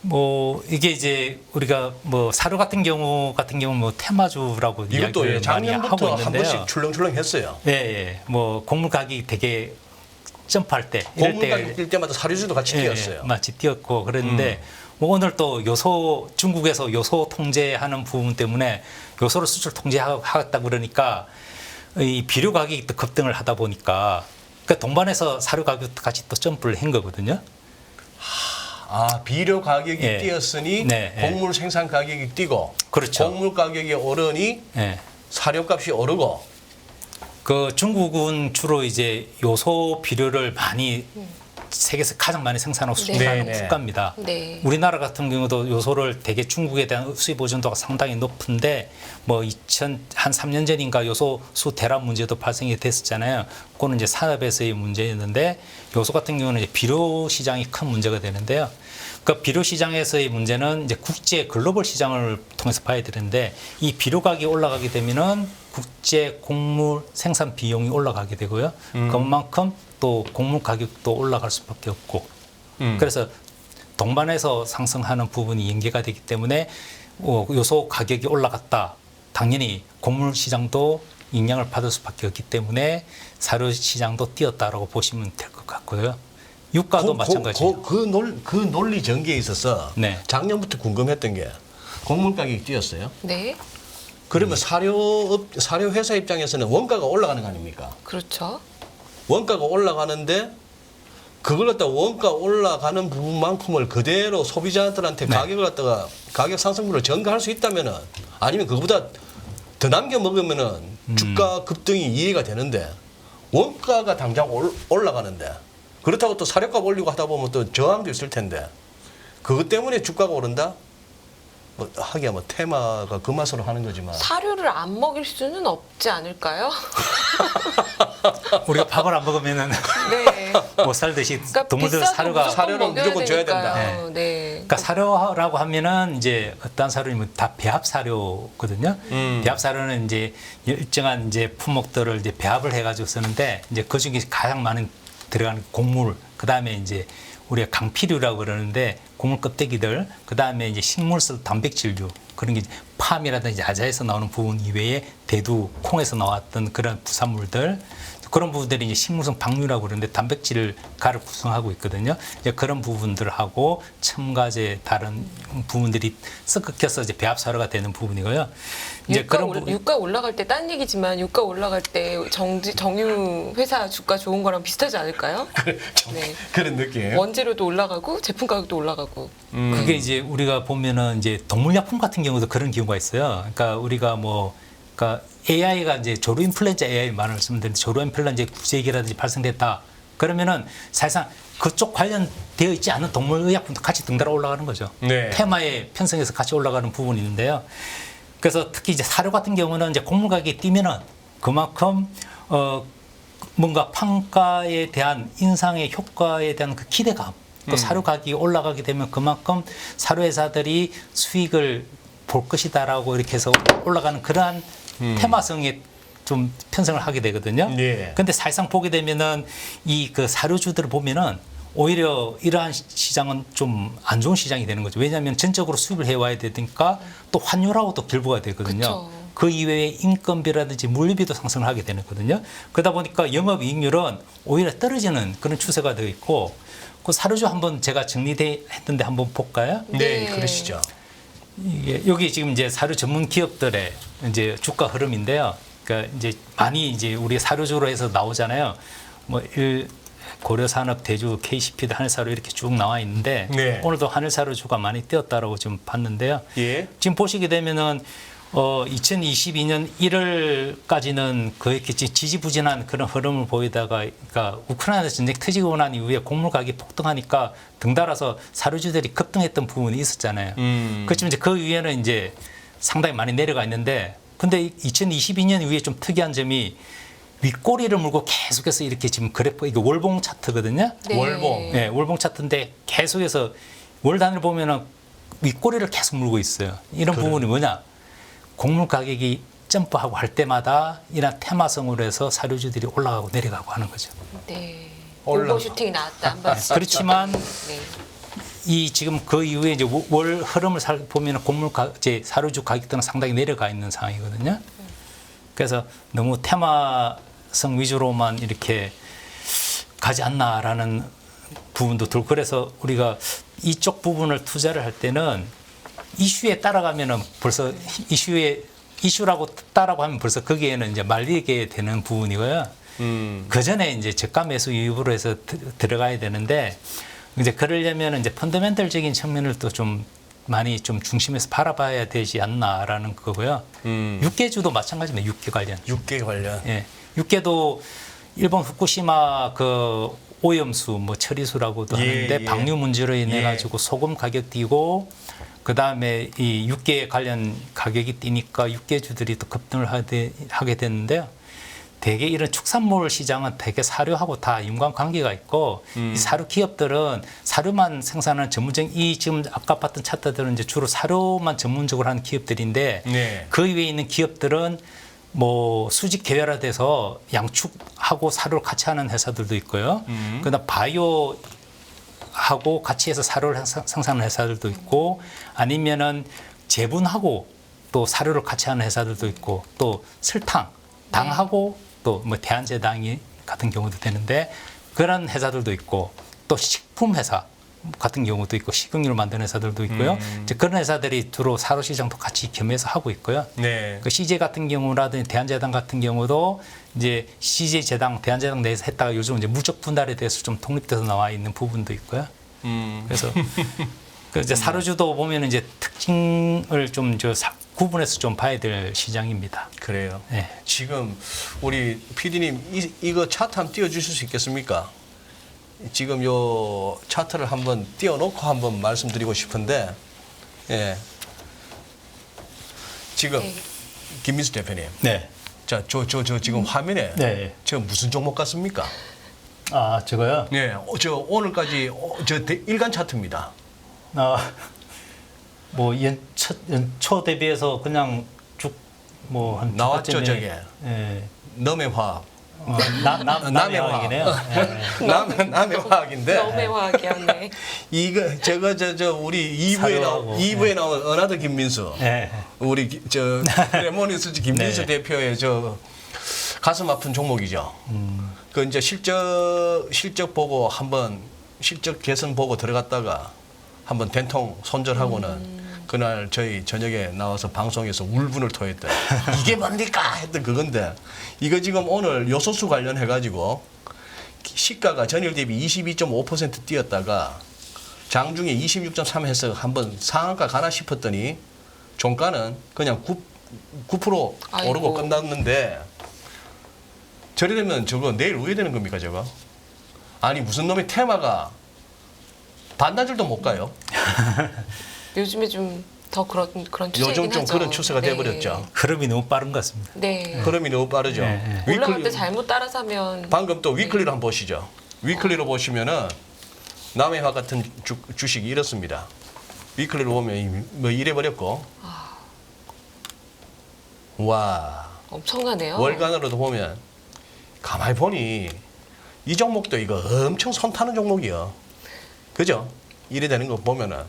뭐 이게 이제 우리가 뭐 사료 같은 경우 뭐 테마주라고 이것도 이야기를 많이 작년부터 하고 한 있는데요. 번씩 출렁출렁했어요. 예, 예. 뭐 곡물 가격이 되게 점프할 때 이럴 곡물 가격 뛸 때마다 사료주도 같이 뛰었어요. 마치 뛰었고 그랬는데 뭐 오늘 또 요소 중국에서 요소 통제하는 부분 때문에 요소를 수출 통제하겠다 그러니까 이 비료 가격이 또 급등을 하다 보니까 그 동반해서 사료 가격 같이 또 점프를 한 거거든요. 아 비료 가격이 예. 뛰었으니 네, 예. 곡물 생산 가격이 뛰고 그렇죠. 곡물 가격이 오르니 예. 사료값이 오르고 그 중국은 주로 이제 요소 비료를 많이 세계에서 가장 많이 생산하고 수출하는 네. 국가입니다. 네. 우리나라 같은 경우도 요소를 되게 중국에 대한 수입 의존도가 상당히 높은데 뭐 한 3년 전인가 요소수 대란 문제도 발생이 됐었잖아요. 그거는 이제 산업에서의 문제였는데 요소 같은 경우는 이제 비료 시장이 큰 문제가 되는데요. 그 비료 시장에서의 문제는 이제 국제 글로벌 시장을 통해서 봐야 되는데 이 비료 가격이 올라가게 되면은 국제 곡물 생산 비용이 올라가게 되고요. 그만큼 또 곡물 가격도 올라갈 수밖에 없고 그래서 동반해서 상승하는 부분이 연계가 되기 때문에 요소 가격이 올라갔다. 당연히 곡물 시장도 영향을 받을 수밖에 없기 때문에 사료 시장도 뛰었다라고 보시면 될 것 같고요. 유가도 마찬가지예요. 그 논리 전개에 있어서 네. 작년부터 궁금했던 게 곡물 가격이 뛰었어요. 네, 그러면 사료 회사 입장에서는 원가가 올라가는 거 아닙니까? 그렇죠. 원가가 올라가는데 그걸 갖다 원가 올라가는 부분만큼을 그대로 소비자들한테 네. 가격을 갖다가 가격 상승분을 전가할 수 있다면은 아니면 그거보다 더 남겨 먹으면은 주가 급등이 이해가 되는데 원가가 당장 올라가는데 그렇다고 또 사료값 올리고 하다 보면 또 저항도 있을 텐데 그것 때문에 주가가 오른다? 뭐 하기야 뭐 테마가 그 맛으로 하는 거지만 사료를 안 먹일 수는 없지 않을까요? 우리가 밥을 안 먹으면은 네. 못 살듯이 그러니까 동물들 비싸도 사료가 사료는 무조건 줘야 되니까요. 네. 그러니까 사료라고 하면은 이제 어떤 사료냐면 다 배합 사료거든요. 배합 사료는 이제 일정한 이제 품목들을 이제 배합을 해가지고 쓰는데 이제 그 중에 가장 많은 들어가는 곡물, 그 다음에 이제 우리가 강피류라고 그러는데 곡물 껍데기들, 그 다음에 이제 식물성 단백질류 그런 게 이제 팜이라든지 야자에서 나오는 부분 이외에 대두, 콩에서 나왔던 그런 부산물들. 그런 부분들이 이제 식물성 방류라고 그러는데 단백질을 가를 구성하고 있거든요. 이제 그런 부분들하고 첨가제 다른 부분들이 섞여서 이제 배합 사료가 되는 부분이고요. 이제 유가 올라갈 때 딴 얘기지만 유가 올라갈 때 정유 회사 주가 좋은 거랑 비슷하지 않을까요? 네. 그런 느낌. 원재료도 올라가고 제품 가격도 올라가고. 그게 이제 우리가 보면은 이제 동물약품 같은 경우도 그런 경우가 있어요. 그러니까 우리가 그러니까 AI가 이제 조류 인플루엔자 AI 말씀드리는데 조류 인플루엔자 구제기라든지 발생됐다. 그러면은 사실상 그쪽 관련되어 있지 않은 동물의약품도 같이 등달아 올라가는 거죠. 네. 테마에 편성해서 같이 올라가는 부분이 있는데요. 그래서 특히 이제 사료 같은 경우는 이제 곡물 가격이 뛰면은 그만큼 뭔가 판가에 대한 인상의 효과에 대한 그 기대감, 또 사료 가격이 올라가게 되면 그만큼 사료 회사들이 수익을 볼 것이다라고 이렇게 해서 올라가는 그러한 테마성에 좀 편성을 하게 되거든요. 예. 근데 사실상 보게 되면은 이 그 사료주들을 보면은 오히려 이러한 시장은 좀 안 좋은 시장이 되는 거죠. 왜냐하면 전적으로 수입을 해와야 되니까 또 환율하고 또 결부가 되거든요. 그쵸. 그 이외에 인건비라든지 물류비도 상승을 하게 되거든요. 그러다 보니까 영업이익률은 오히려 떨어지는 그런 추세가 되어 있고 그 사료주 한번 제가 정리했던데 한번 볼까요? 네, 그러시죠. 이게 여기 지금 이제 사료 전문 기업들의 이제 주가 흐름인데요. 그러니까 이제 많이 이제 우리 사료주로 해서 나오잖아요. 고려산업, 대주, KCP, 하늘사료 이렇게 쭉 나와 있는데 네. 오늘도 하늘사료주가 많이 뛰었다라고 좀 봤는데요. 예. 지금 보시게 되면은 2022년 1월까지는 거의 이렇게 지지부진한 그런 흐름을 보이다가, 그러니까 우크라이나 전쟁 터지고 난 이후에 곡물 가격이 폭등하니까 등달아서 사료주들이 급등했던 부분이 있었잖아요. 그렇지만 이제 그 위에는 이제 상당히 많이 내려가 있는데, 근데 2022년 이후에 좀 특이한 점이 윗꼬리를 물고 계속해서 이렇게 지금 그래프, 이게 월봉 차트거든요. 네. 월봉. 네, 월봉 차트인데 계속해서 월 단위를 보면은 윗꼬리를 계속 물고 있어요. 이런 부분이 뭐냐? 곡물 가격이 점프하고 할 때마다 이런 테마성으로 해서 사료주들이 올라가고 내려가고 하는 거죠. 네. 올라가. 오버슈팅이 나왔다 한 번. 그렇지만 네. 이 지금 그 이후에 이제 월 흐름을 보면 이제 사료주 가격들은 상당히 내려가 있는 상황이거든요. 그래서 너무 테마성 위주로만 이렇게 가지 않나라는 부분도 들고, 그래서 우리가 이쪽 부분을 투자를 할 때는 이슈에 따라가면은 벌써 이슈라고 따라고 하면 벌써 거기에는 이제 말리게 되는 부분이고요. 그 전에 이제 저가 매수 이후로 해서 들어가야 되는데, 이제 그러려면 이제 펀더멘털적인 측면을 또 좀 많이 좀 중심에서 바라봐야 되지 않나라는 거고요. 육계주도 마찬가지입니다. 육계 관련. 육계 관련. 예, 육계도 일본 후쿠시마 그 오염수, 처리수라고도 하는데 예. 방류 문제로 인해 예. 가지고 소금 가격 뛰고, 그 다음에 이 육계 관련 가격이 뛰니까 육계주들이 또 급등을 하게 됐는데요. 대개 이런 축산물 시장은 대개 사료하고 다 인과관계가 있고, 이 사료 기업들은 사료만 생산하는 전문적인, 이 지금 아까 봤던 차트들은 이제 주로 사료만 전문적으로 하는 기업들인데, 네. 그 위에 있는 기업들은 수직 계열화돼서 양축하고 사료를 같이 하는 회사들도 있고요. 그다음 바이오 하고 같이 해서 사료를 생산하는 회사들도 있고, 아니면은 제분하고 또 사료를 같이 하는 회사들도 있고, 또 설탕, 당하고 또 대한제당이 같은 경우도 되는데 그런 회사들도 있고, 또 식품 회사 같은 경우도 있고, 식용유를 만드는 회사들도 있고요. 이제 그런 회사들이 주로 사료 시장도 같이 겸해서 하고 있고요. 네. 그 CJ 같은 경우라든지 대한제당 같은 경우도 이제 CJ 제당, 대한제당 내에서 했다가 요즘 이제 물적 분할에 대해서 좀 독립돼서 나와 있는 부분도 있고요. 그래서 그 이제 사료주도 보면 이제 특징을 좀 구분해서 좀 봐야 될 시장입니다. 그래요. 네. 지금 우리 PD님 이거 차트 한번 띄워주실 수 있겠습니까? 지금 요 차트를 한번 띄워놓고 한번 말씀드리고 싶은데, 예. 지금 네. 김민수 대표님, 네. 자, 저 지금 화면에 네. 저 무슨 종목 같습니까? 아, 저거요? 네, 저 오늘까지 일간 차트입니다. 뭐 연초 대비해서 그냥 쭉 뭐 한 나왔죠, 저게. 예. 남의 화학. 남의 화학이네요. 예. 남의 화학인데. 너무 화학이었네. 이거 저 우리 2부에 사료하고, 2부에 나온 어나더 김민수. 예. 우리 저 레모니스지 김민수 네. 대표의 저 가슴 아픈 종목이죠. 그 이제 실적 보고 한번 실적 개선 보고 들어갔다가 한번 된통 손절하고는 그날 저희 저녁에 나와서 방송에서 울분을 토했던 이게 뭡니까 했던 그건데 이거 지금 오늘 요소수 관련해 가지고 시가가 전일 대비 22.5% 뛰었다가 장중에 26.3 해서 한번 상한가 가나 싶었더니 종가는 그냥 9% 아이고. 오르고 끝났는데 저래 되면 저거 내일 우회되는 겁니까 저거? 아니 무슨 놈의 테마가 반나절도 못 가요. 요즘에 좀 더 그런 추세이긴 요즘 좀 하죠. 그런 추세가 돼버렸죠. 흐름이 너무 빠른 것 같습니다. 네. 흐름이 너무 빠르죠. 네, 올라갈 때 잘못 따라서 하면 방금 또 위클리로 한번 보시죠. 위클리로 보시면은 남해화 같은 주식이 이렇습니다. 위클리로 보면 뭐 이래 버렸고, 와 엄청나네요. 월간으로도 보면 가만히 보니 이 종목도 이거 엄청 손 타는 종목이요. 그죠? 이래 되는 거 보면은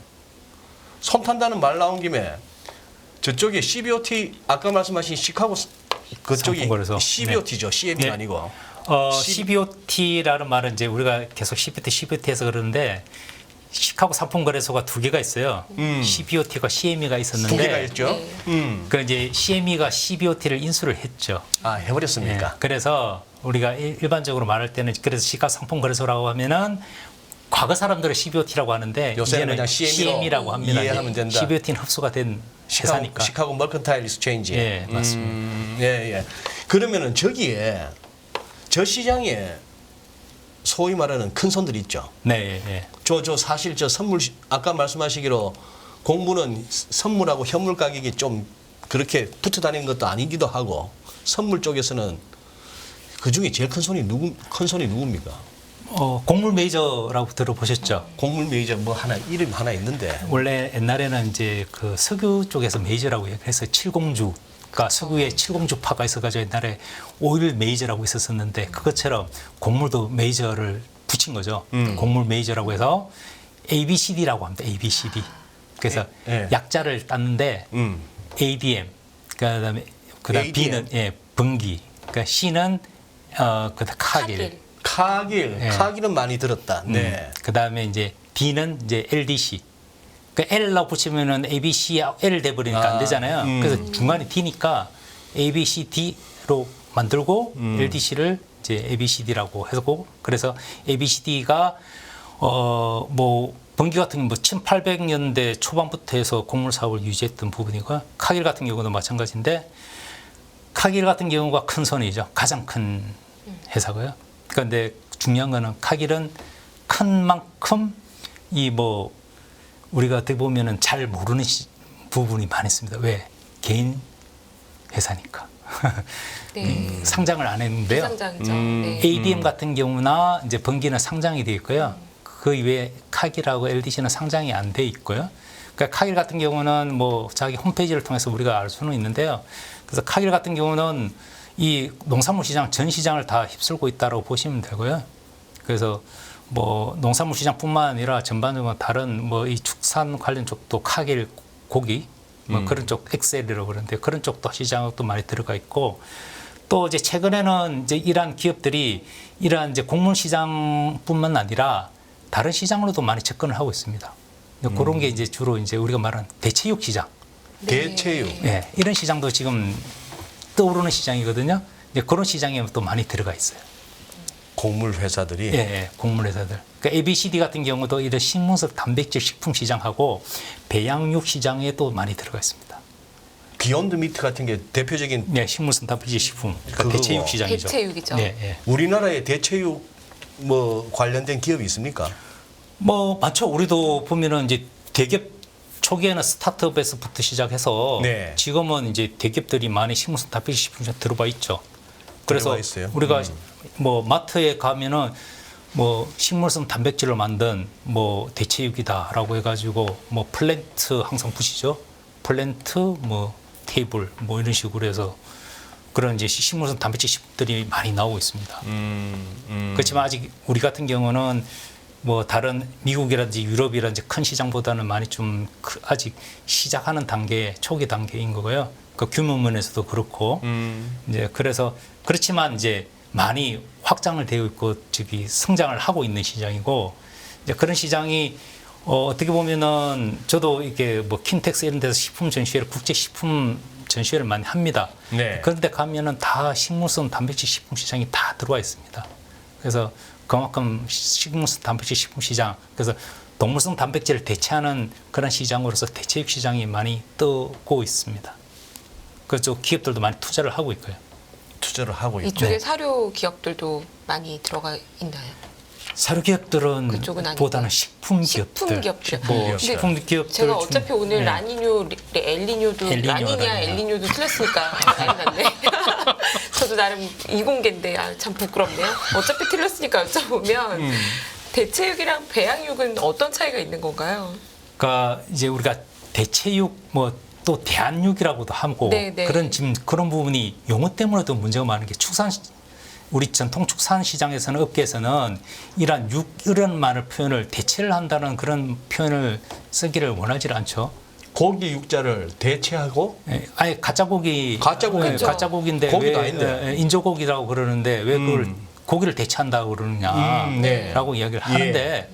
손 탄다는 말 나온 김에 저쪽에 CBOT 아까 말씀하신 시카고 그쪽이 상품거래소. CBOT죠. CM이 네. 아니고. CBOT라는 말은 이제 우리가 계속 CBOT에서 그러는데 시카고 상품거래소가 두 개가 있어요. CBOT가 CME가 있었는데 두 개가 있죠. 네. 그 이제 CME가 CBOT를 인수를 했죠. 아 해버렸습니까? 예, 그래서 우리가 일반적으로 말할 때는 그래서 시가 상품거래소라고 하면은 과거 사람들은 CBOT라고 하는데 요새는 이제는 그냥 CME라고 합니다. 이해하면 된다. CBOT는 흡수가 된 회사니까. 시카고 머컨타일 익스체인지. 예, 맞습니다. 예. 그러면은 저기에 저 시장에 소위 말하는 큰 손들이 있죠. 네, 예. 저 사실 저 선물 아까 말씀하시기로 공부는 선물하고 현물 가격이 좀 그렇게 붙어 다니는 것도 아니기도 하고 선물 쪽에서는 그 중에 제일 큰 손이 누굽니까? 곡물 메이저라고 들어보셨죠? 곡물 메이저 뭐 하나 이름 하나 있는데 원래 옛날에는 이제 그 석유 쪽에서 메이저라고 해서 칠공주, 그러니까 석유에 칠공주파가 있어가지고 옛날에 오일 메이저라고 있었었는데 그것처럼 곡물도 메이저를 붙인 거죠. 곡물 메이저라고 해서 ABCD라고 합니다. ABCD. 그래서 예. 약자를 땄는데 ADM, 그다음에 ADM. B는 분기, 그러니까 C는 그다음 카길. 카길은 많이 들었다. 네. 그다음에 이제 D는 이제 LDC. 그러니까 L라고 붙이면은 ABC L 돼 버리니까 안 되잖아요. 그래서 중간에 D니까 ABCD로 만들고 LDC를 이제 ABCD라고 해서 그래서 ABCD가 뭐 번기 같은 경우 뭐 1800년대 초반부터 해서 곡물 사업을 유지했던 부분이고 카길 같은 경우도 마찬가지인데 카길 같은 경우가 큰 손이죠. 가장 큰 회사고요. 그런데 중요한 거는 카길은 큰 만큼 이 뭐 우리가 어떻게 보면은 잘 모르는 부분이 많이 있습니다. 왜? 개인 회사니까. 네. 상장을 안 했는데요. 상장이죠. 네. ADM 같은 경우나 이제 번기는 상장이 되어 있고요. 그 이외에 카길하고 LDC는 상장이 안 돼 있고요. 그러니까 카길 같은 경우는 뭐 자기 홈페이지를 통해서 우리가 알 수는 있는데요. 그래서 카길 같은 경우는 이 농산물 시장 전 시장을 다 휩쓸고 있다고 보시면 되고요. 그래서 뭐 농산물 시장뿐만 아니라 전반적으로 다른 뭐 이 축산 관련 쪽도 카길 고기 뭐 그런 쪽 엑셀이라고 그러는데 그런 쪽도 시장도 많이 들어가 있고 또 이제 최근에는 이제 이러한 기업들이 이러한 이제 곡물 시장뿐만 아니라 다른 시장으로도 많이 접근을 하고 있습니다. 그런 게 이제 주로 이제 우리가 말하는 대체육 시장. 대체육. 예, 이런 시장도 지금 떠오르는 시장이거든요. 이제 그런 시장에 또 많이 들어가 있어요. 곡물 회사들이 예, 곡물 회사들. 그러니까 ABCD 같은 경우도 이런 식물성 단백질 식품 시장하고 배양육 시장에 또 많이 들어가 있습니다. 비욘드 미트 같은 게 대표적인 네, 식물성 단백질 식품. 그러니까 그거고. 대체육 시장이죠. 대체육이죠. 예, 예. 우리나라에 대체육 뭐 관련된 기업이 있습니까? 뭐 많죠. 우리도 보면은 이제 대기업 초기에는 스타트업에서부터 시작해서 네. 지금은 이제 대기업들이 많이 식물성 단백질 식품 들어와 있죠. 그래서 들어와 있어요? 우리가 뭐 마트에 가면은 뭐 식물성 단백질을 만든 뭐 대체육이다라고 해가지고 뭐 플랜트 항상 보시죠. 플랜트 뭐 테이블 뭐 이런 식으로 해서 그런 이제 식물성 단백질 식품들이 많이 나오고 있습니다. 그렇지만 아직 우리 같은 경우는 뭐 다른 미국이라든지 유럽이라든지 큰 시장보다는 많이 좀 아직 시작하는 단계, 초기 단계인 거고요. 그 규모 면에서도 그렇고 이제 그래서 그렇지만 이제 많이 확장을 되어 있고 저기 성장을 하고 있는 시장이고 이제 그런 시장이 어떻게 보면은 저도 이게 뭐 킨텍스 이런 데서 식품 전시회를 국제 식품 전시회를 많이 합니다. 네. 그런데 가면은 다 식물성 단백질 식품 시장이 다 들어와 있습니다. 그래서 그만큼 식물성 단백질 식품 시장, 그래서 동물성 단백질을 대체하는 그런 시장으로서 대체육 시장이 많이 뜨고 있습니다. 그쪽 기업들도 많이 투자를 하고 있고요. 투자를 하고 있고. 이쪽에 네. 사료 기업들도 많이 들어가 있나요? 사료 기업들은 그쪽은 아니고. 보다는 식품 기업들, 식품 기업들. 뭐 근데 식품 기업들 제가 중- 어차피 오늘 네. 라니뇨, 엘니뇨도 엘니뇨, 라니냐, 라니냐. 엘니뇨도 틀렸으니까 난리 났네. 저도 나름 이공계인데 참 부끄럽네요. 어차피 틀렸으니까 여쭤보면 대체육이랑 배양육은 어떤 차이가 있는 건가요? 그러니까 이제 우리가 대체육 뭐 또 대한육이라고도 하고 네, 네. 그런 지금 그런 부분이 용어 때문에도 문제가 많은 게 우리 전통 축산 시장에서는 업계에서는 이런 육 이런 말을 표현을 대체를 한다는 그런 표현을 쓰기를 원하지 않죠. 고기 육자를 대체하고 예, 아예 가짜 고기 가짜 고기. 예, 가짜 고기인데 고기도 왜 아닌데. 인조고기라고 그러는데 왜 그걸 고기를 대체한다고 그러느냐라고 네. 이야기를 하는데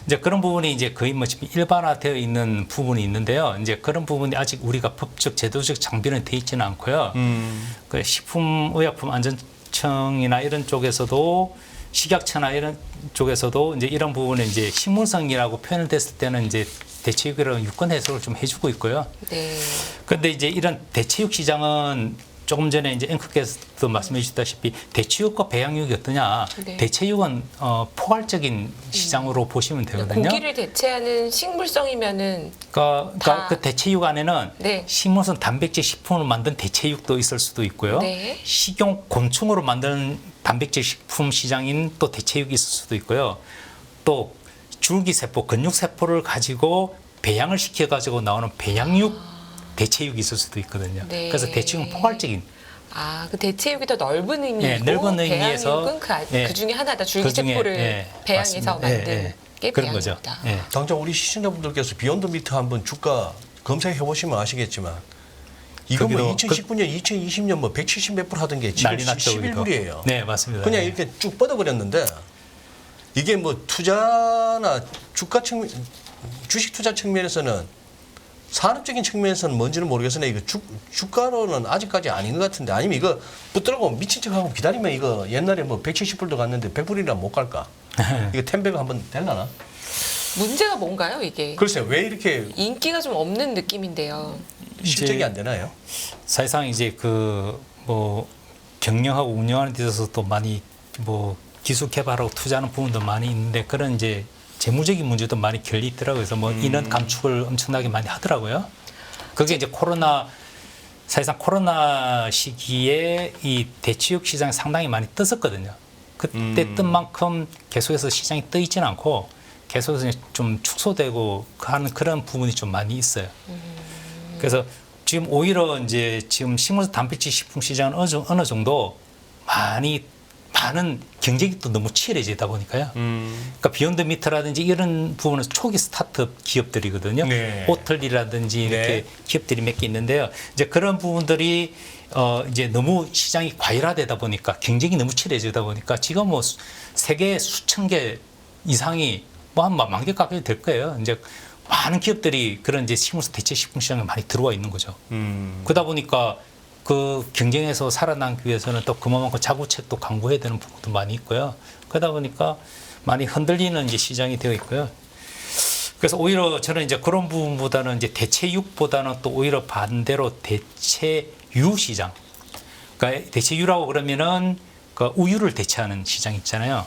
이제 그런 부분이 이제 거의 뭐 지금 일반화되어 있는 부분이 있는데요. 이제 그런 부분이 아직 우리가 법적 제도적 장비는 돼 있지는 않고요. 그 식품의약품안전청이나 이런 쪽에서도 식약처나 이런 쪽에서도 이제 이런 부분에 이제 식물성이라고 표현을 됐을 때는 이제 대체육이라는 유권 해석을 좀 해주고 있고요. 네. 그런데 이제 이런 대체육 시장은 조금 전에 이제 앵커께서도 말씀해 주셨다시피 대체육과 배양육이 어떠냐? 네. 대체육은 포괄적인 시장으로 보시면 되거든요. 고기를 대체하는 식물성이면은 그러니까 다- 그 대체육 안에는 네. 식물성 단백질 식품으로 만든 대체육도 있을 수도 있고요. 네. 식용 곤충으로 만든 단백질 식품 시장인 또 대체육이 있을 수도 있고요. 또 줄기세포, 근육세포를 가지고 배양을 시켜가지고 나오는 배양육 대체육이 있을 수도 있거든요. 네. 그래서 대체육은 포괄적인 그 대체육이 더 넓은 의미이고 예, 넓은 의미에서 배양육은 예, 그 중에 하나다. 그중에, 줄기세포를 예, 배양해서 맞습니다. 만든 게 그런 거죠. 배양육이다. 예. 당장 우리 시청자분들께서 비욘드 미트 한번 주가 검색해 보시면 아시겠지만 이거 뭐 거기도 2019년, 2020년 뭐 170 몇 불 하던 게 지금 난리 났죠. 거기도. 11불이에요. 네, 맞습니다. 그냥 네. 이렇게 쭉 뻗어버렸는데 이게 뭐 투자나 주가 측면, 주식 투자 측면에서는 산업적인 측면에서는 뭔지는 모르겠으나 이거 주가로는 아직까지 아닌 것 같은데 아니면 이거 붙들고 미친 척하고 기다리면 이거 옛날에 뭐 170불도 갔는데 100불이나 못 갈까? 이거 텐베가 한번 될라나? 문제가 뭔가요, 이게? 글쎄 왜 이렇게 인기가 좀 없는 느낌인데요. 실적이 이제 안 되나요? 사실상 이제 그 뭐 경영하고 운영하는 데 있어서 또 많이 뭐 기술 개발하고 투자하는 부분도 많이 있는데 그런 이제 재무적인 문제도 많이 결리 있더라고요. 그래서 뭐 인원 감축을 엄청나게 많이 하더라고요. 그게 이제 사실상 코로나 시기에 이 대체육 시장이 상당히 많이 떴었거든요. 그때 뜬 만큼 계속해서 시장이 떠 있지는 않고 계속해서 좀 축소되고 하는 그런 부분이 좀 많이 있어요. 그래서 지금 오히려 이제 지금 식물성 단백질 식품 시장은 어느 정도 많은 경쟁이 또 너무 치열해지다 보니까요. 그러니까 비욘드 미트라든지 이런 부분은 초기 스타트업 기업들이거든요. 네. 오틀리라든지 이렇게 네. 기업들이 몇 개 있는데요. 이제 그런 부분들이 이제 너무 시장이 과열화되다 보니까 경쟁이 너무 치열해지다 보니까 지금 뭐 세계 수천 개 이상이 뭐 한 만 개 가까이 될 거예요. 이제 많은 기업들이 그런 이제 식물성 대체 식품 시장에 많이 들어와 있는 거죠. 그러다 보니까 그 경쟁에서 살아남기 위해서는 또 그만큼 자구책도 강구해야 되는 부분도 많이 있고요. 그러다 보니까 많이 흔들리는 이제 시장이 되어 있고요. 그래서 오히려 저는 이제 그런 부분보다는 이제 대체육보다는 또 오히려 반대로 대체유 시장. 그러니까 대체유라고 그러면은 그 우유를 대체하는 시장 있잖아요.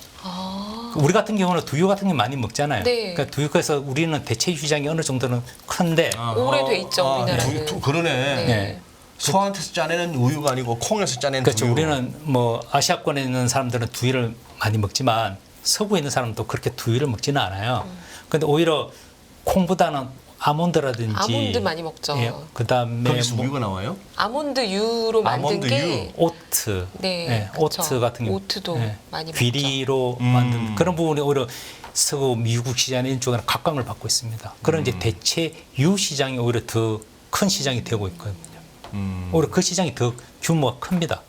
우리 같은 경우는 두유 같은 게 많이 먹잖아요. 네. 그러니까 두유에서 우리는 대체 시장이 어느 정도는 큰데 오래돼 있죠, 우리나라는. 그러네. 네. 소한테서 짜내는 우유가 아니고 콩에서 짜낸 그렇죠. 두유. 우리는 뭐 아시아권에 있는 사람들은 두유를 많이 먹지만 서구에 있는 사람은 또 그렇게 두유를 먹지는 않아요. 근데 오히려 콩보다는 아몬드라든지 아몬드 많이 먹죠. 예, 그다음에 거기서 뭐 우유가 나와요? 아몬드 유로 만든 아몬드 게 오트, 네, 오트 그쵸. 같은 경우, 오트도 많이 귀리로 만든 그런 부분이 오히려 서구 미국 시장 이런 쪽에는 각광을 받고 있습니다. 그런 이제 대체 유 시장이 오히려 더 큰 시장이 되고 있거든요. 오히려 그 시장이 더 규모가 큽니다.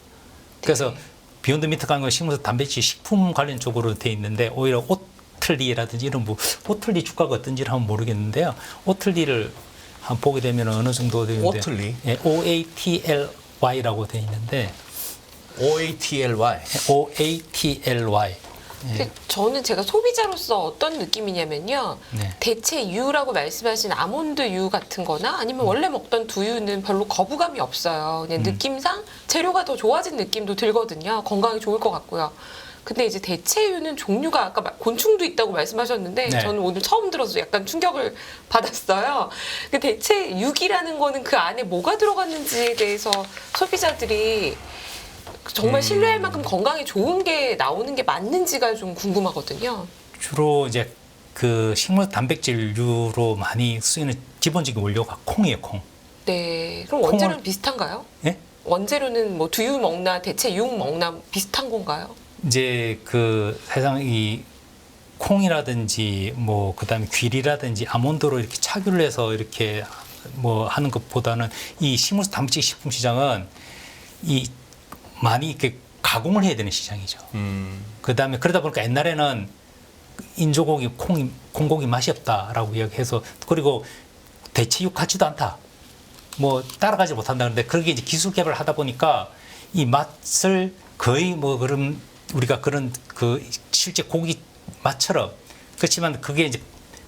그래서 비욘드 미트 같은 건 식물성 단백질 식품 관련 쪽으로 돼 있는데 오히려 오틀리라든지 이런 오틀리 주가가 어떤지를 한번 모르겠는데요. 오틀리를 한번 보게 되면 어느 정도 되는데 오틀리? 예, OATLY라고 돼 있는데 OATLY. OATLY. 근데 저는 제가 소비자로서 어떤 느낌이냐면요. 네. 대체 유라고 말씀하신 아몬드 유 같은 거나 아니면 원래 먹던 두유는 별로 거부감이 없어요. 그냥 느낌상 재료가 더 좋아진 느낌도 들거든요. 건강에 좋을 것 같고요. 근데 이제 대체유는 종류가 아까 곤충도 있다고 말씀하셨는데 네. 저는 오늘 처음 들어서 약간 충격을 받았어요. 그 대체육이라는 거는 그 안에 뭐가 들어갔는지에 대해서 소비자들이 정말 신뢰할 만큼 건강에 좋은 게 나오는 게 맞는지가 좀 궁금하거든요. 주로 이제 그 식물 단백질류로 많이 쓰이는 기본적인 원료가 콩이에요, 콩. 네. 그럼 콩을- 원재료는 비슷한 가요? 예? 원재료는 뭐 두유 먹나 대체육 먹나 비슷한 건가요? 이제 그 세상 이 콩이라든지 뭐 그다음에 귀리라든지 아몬드로 이렇게 착유를 해서 이렇게 뭐 하는 것보다는 이 식물 단백질 식품 시장은 이 많이 이렇게 가공을 해야 되는 시장이죠. 그다음에 그러다 보니까 옛날에는 인조고기 콩고기 맛이 없다라고 이야기해서 그리고 대체육 같지도 않다. 뭐 따라가지 못한다. 그런데 그렇게 이제 기술 개발을 하다 보니까 이 맛을 거의 뭐 그런 우리가 그런 그 실제 고기 맛처럼 그렇지만 그게 이제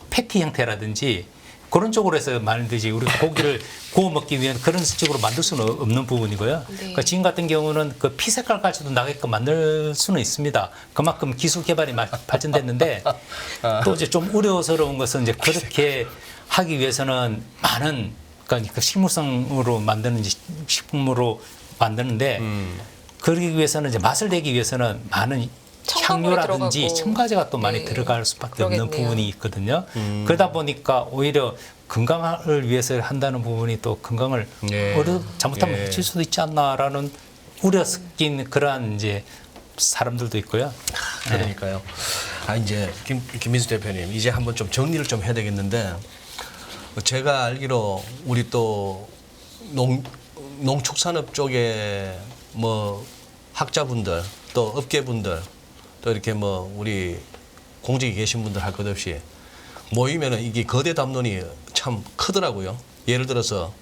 패티 형태라든지 그런 쪽으로 해서 만들지 우리가 고기를 구워 먹기 위한 그런 식으로 만들 수는 없는 부분이고요. 네. 그러니까 지금 같은 경우는 그 피 색깔까지도 나게끔 만들 수는 있습니다. 그만큼 기술 개발이 발전됐는데 또 이제 좀 우려스러운 것은 이제 그렇게 하기 위해서는 많은 그러니까 식물성으로 만드는 식품으로 만드는데 그러기 위해서는 이제 맛을 내기 위해서는 많은 첨가물이 향료라든지 들어가고. 첨가제가 또 많이 네. 들어갈 수밖에 없는 그러겠네요. 부분이 있거든요. 그러다 보니까 오히려 건강을 위해서 한다는 부분이 또 건강을 예. 잘못하면 예. 해칠 수도 있지 않나라는 우려 섞인 그러한 이제 사람들도 있고요. 그러니까요. 아 이제 김민수 대표님 이제 한번 좀 정리를 좀 해야 되겠는데 제가 알기로 우리 또 농축산업 쪽에 뭐 학자분들 또 업계분들 또 이렇게 뭐 우리 공직에 계신 분들 할 것 없이 모이면은 이게 거대 담론이 참 크더라고요. 예를 들어서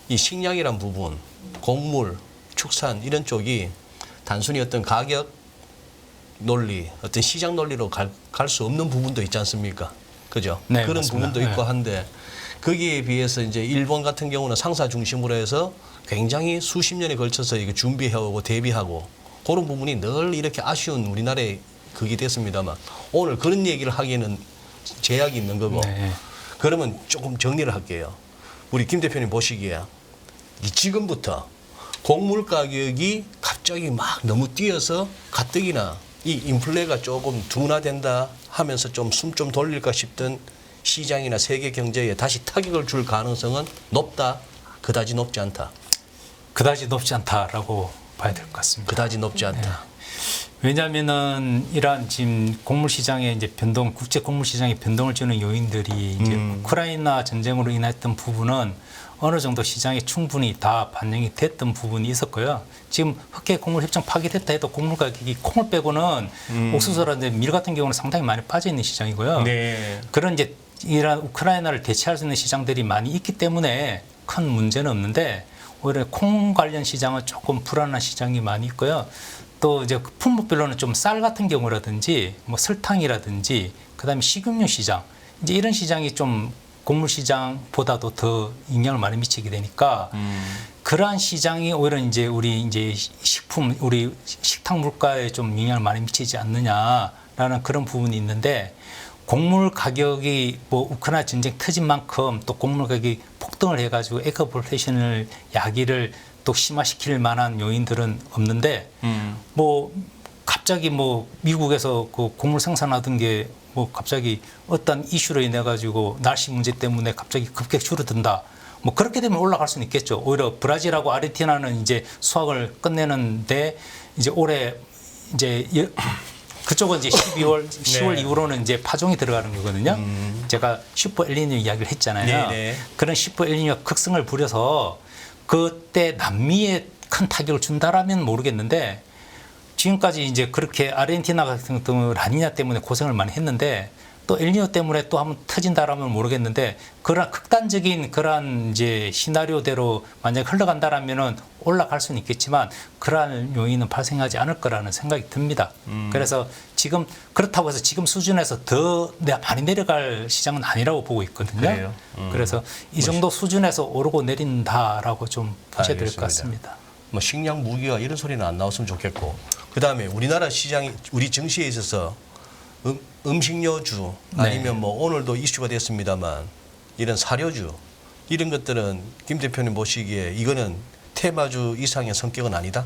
이 식량이란 부분, 곡물, 축산 이런 쪽이 단순히 어떤 가격 논리, 어떤 시장 논리로 갈 수 없는 부분도 있지 않습니까? 그죠? 네, 그런 맞습니다. 부분도 있고 한데 거기에 비해서 이제 일본 같은 경우는 상사 중심으로 해서 굉장히 수십 년에 걸쳐서 이거 준비해오고 대비하고 그런 부분이 늘 이렇게 아쉬운 우리나라의 그게 됐습니다만 오늘 그런 얘기를 하기에는 제약이 있는 거고 네. 그러면 조금 정리를 할게요. 우리 김 대표님 보시기에 이 지금부터 곡물 가격이 갑자기 막 너무 뛰어서 가뜩이나 이 인플레가 조금 둔화된다 하면서 좀 숨 좀 돌릴까 싶던 시장이나 세계 경제에 다시 타격을 줄 가능성은 높다, 그다지 높지 않다. 그다지 높지 않다라고 봐야 될 것 같습니다. 그다지 높지 않다. 왜냐하면은 이러한 지금 곡물 시장의 이제 변동, 국제 곡물 시장의 변동을 주는 요인들이 이제 우크라이나 전쟁으로 인했던 부분은 어느 정도 시장에 충분히 다 반영이 됐던 부분이 있었고요. 지금 흑해 곡물 협정 파기됐다 해도 곡물 가격이 콩을 빼고는 옥수수라든지 밀 같은 경우는 상당히 많이 빠져 있는 시장이고요. 네. 그런 이제 이런 우크라이나를 대체할 수 있는 시장들이 많이 있기 때문에 큰 문제는 없는데 오히려 콩 관련 시장은 조금 불안한 시장이 많이 있고요. 또 이제 품목별로는 좀 쌀 같은 경우라든지 뭐 설탕이라든지 그다음에 식용유 시장 이제 이런 시장이 좀 곡물 시장보다도 더 영향을 많이 미치게 되니까 그러한 시장이 오히려 이제 우리 이제 식품 우리 식탁 물가에 좀 영향을 많이 미치지 않느냐 라는 그런 부분이 있는데 곡물 가격이 뭐 우크라이나 전쟁 터진 만큼 또 곡물 가격이 폭등을 해가지고 에코플레이션을 야기를 또 심화시킬 만한 요인들은 없는데 뭐 갑자기 뭐 미국에서 그 곡물 생산하던 게 뭐 갑자기 어떤 이슈로 인해 가지고 날씨 문제 때문에 갑자기 급격 줄어든다. 뭐 그렇게 되면 올라갈 수는 있겠죠. 오히려 브라질하고 아르헨티나는 이제 수확을 끝내는데 이제 올해 이제 그쪽은 이제 10월 네. 이후로는 이제 파종이 들어가는 거거든요. 제가 슈퍼 엘니뇨 이야기를 했잖아요. 네. 그런 슈퍼 엘니뇨 극성을 부려서 그때 남미에 큰 타격을 준다라면 모르겠는데 지금까지 이제 그렇게 아르헨티나 같은 경우 라니냐 때문에 고생을 많이 했는데 또 엘니뇨 때문에 또 한번 터진다라면 모르겠는데 그런 극단적인 그러한 이제 시나리오대로 만약 흘러간다라면은 올라갈 수는 있겠지만 그러한 요인은 발생하지 않을 거라는 생각이 듭니다. 그래서 지금 그렇다고 해서 지금 수준에서 더 많이 내려갈 시장은 아니라고 보고 있거든요. 그래요? 그래서 이 정도 수준에서 오르고 내린다라고 좀 보셔야 될 것 같습니다. 뭐 식량 무기가 이런 소리는 안 나왔으면 좋겠고 그다음에 우리나라 시장이 우리 증시에 있어서 음식료주 아니면 뭐 오늘도 이슈가 됐습니다만 이런 사료주 이런 것들은 김 대표님 보시기에 이거는 테마주 이상의 성격은 아니다?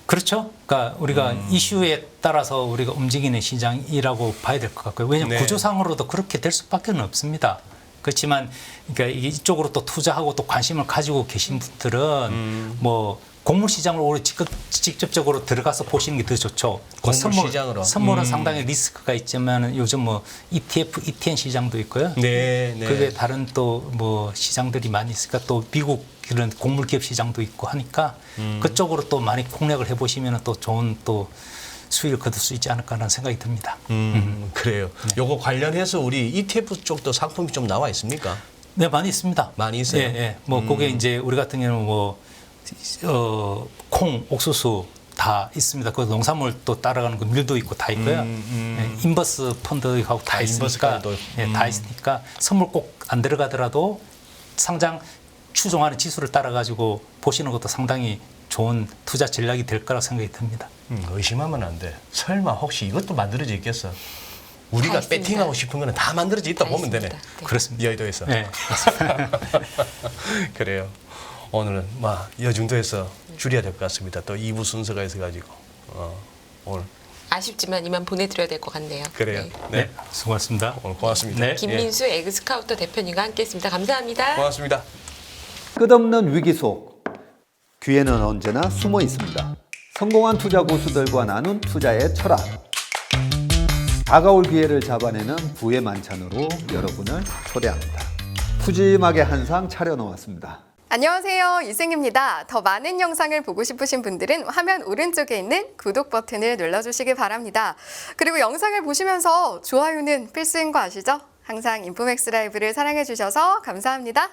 그렇죠. 그러니까 우리가 이슈에 따라서 우리가 움직이는 시장이라고 봐야 될 것 같고요. 왜냐하면 네. 구조상으로도 그렇게 될 수밖에 없습니다. 그렇지만 그러니까 이쪽으로 또 투자하고 또 관심을 가지고 계신 분들은 뭐 곡물 시장으로 오히려 직접적으로 들어가서 보시는 게 더 좋죠. 곡물 시장으로. 선물은 상당히 리스크가 있지만 요즘 뭐 ETF, ETN 시장도 있고요. 네. 그게 다른 또 뭐 시장들이 많이 있으니까 또 미국 이런 곡물 기업 시장도 있고 하니까 그쪽으로 또 많이 공략을 해보시면 또 좋은 또 수익을 거둘 수 있지 않을까라는 생각이 듭니다. 그래요. 요거 관련해서 우리 ETF 쪽도 상품이 좀 나와 있습니까? 네, 많이 있습니다. 많이 있어요? 예, 예. 뭐 그게 이제 우리 같은 경우는 뭐 콩, 옥수수 다 있습니다. 그 농산물 또 따라가는 그 밀도 있고 다 있고요. 예, 인버스 펀드하고 다 있으니까 인버스까지도. 예, 다 있으니까 선물 꼭 안 들어가더라도 상장 추종하는 지수를 따라 가지고 보시는 것도 상당히 좋은 투자 전략이 될 거라고 생각이 듭니다. 의심하면 안 돼. 설마 혹시 이것도 만들어져 있겠어? 우리가 다 있습니다. 배팅하고 싶은 거는 다 만들어져 있다 다 보면 되네. 있습니다. 네. 그렇습니다. 여의도에서. 네. 그래요. 오늘은 이 정도에서 줄여야 될 것 같습니다. 또 2부 순서가 있어가지고 오늘 아쉽지만 이만 보내드려야 될 것 같네요. 그래요. 네. 네, 수고하셨습니다. 오늘 고맙습니다. 네. 김민수 에그스카우터 대표님과 함께했습니다. 감사합니다. 고맙습니다. 끝없는 위기 속 기회는 언제나 숨어 있습니다. 성공한 투자 고수들과 나눈 투자의 철학. 다가올 기회를 잡아내는 부의 만찬으로 여러분을 초대합니다. 푸짐하게 한 상 차려놓았습니다. 안녕하세요. 유승입니다. 더 많은 영상을 보고 싶으신 분들은 화면 오른쪽에 있는 구독 버튼을 눌러주시기 바랍니다. 그리고 영상을 보시면서 좋아요는 필수인 거 아시죠? 항상 인포맥스 라이브를 사랑해 주셔서 감사합니다.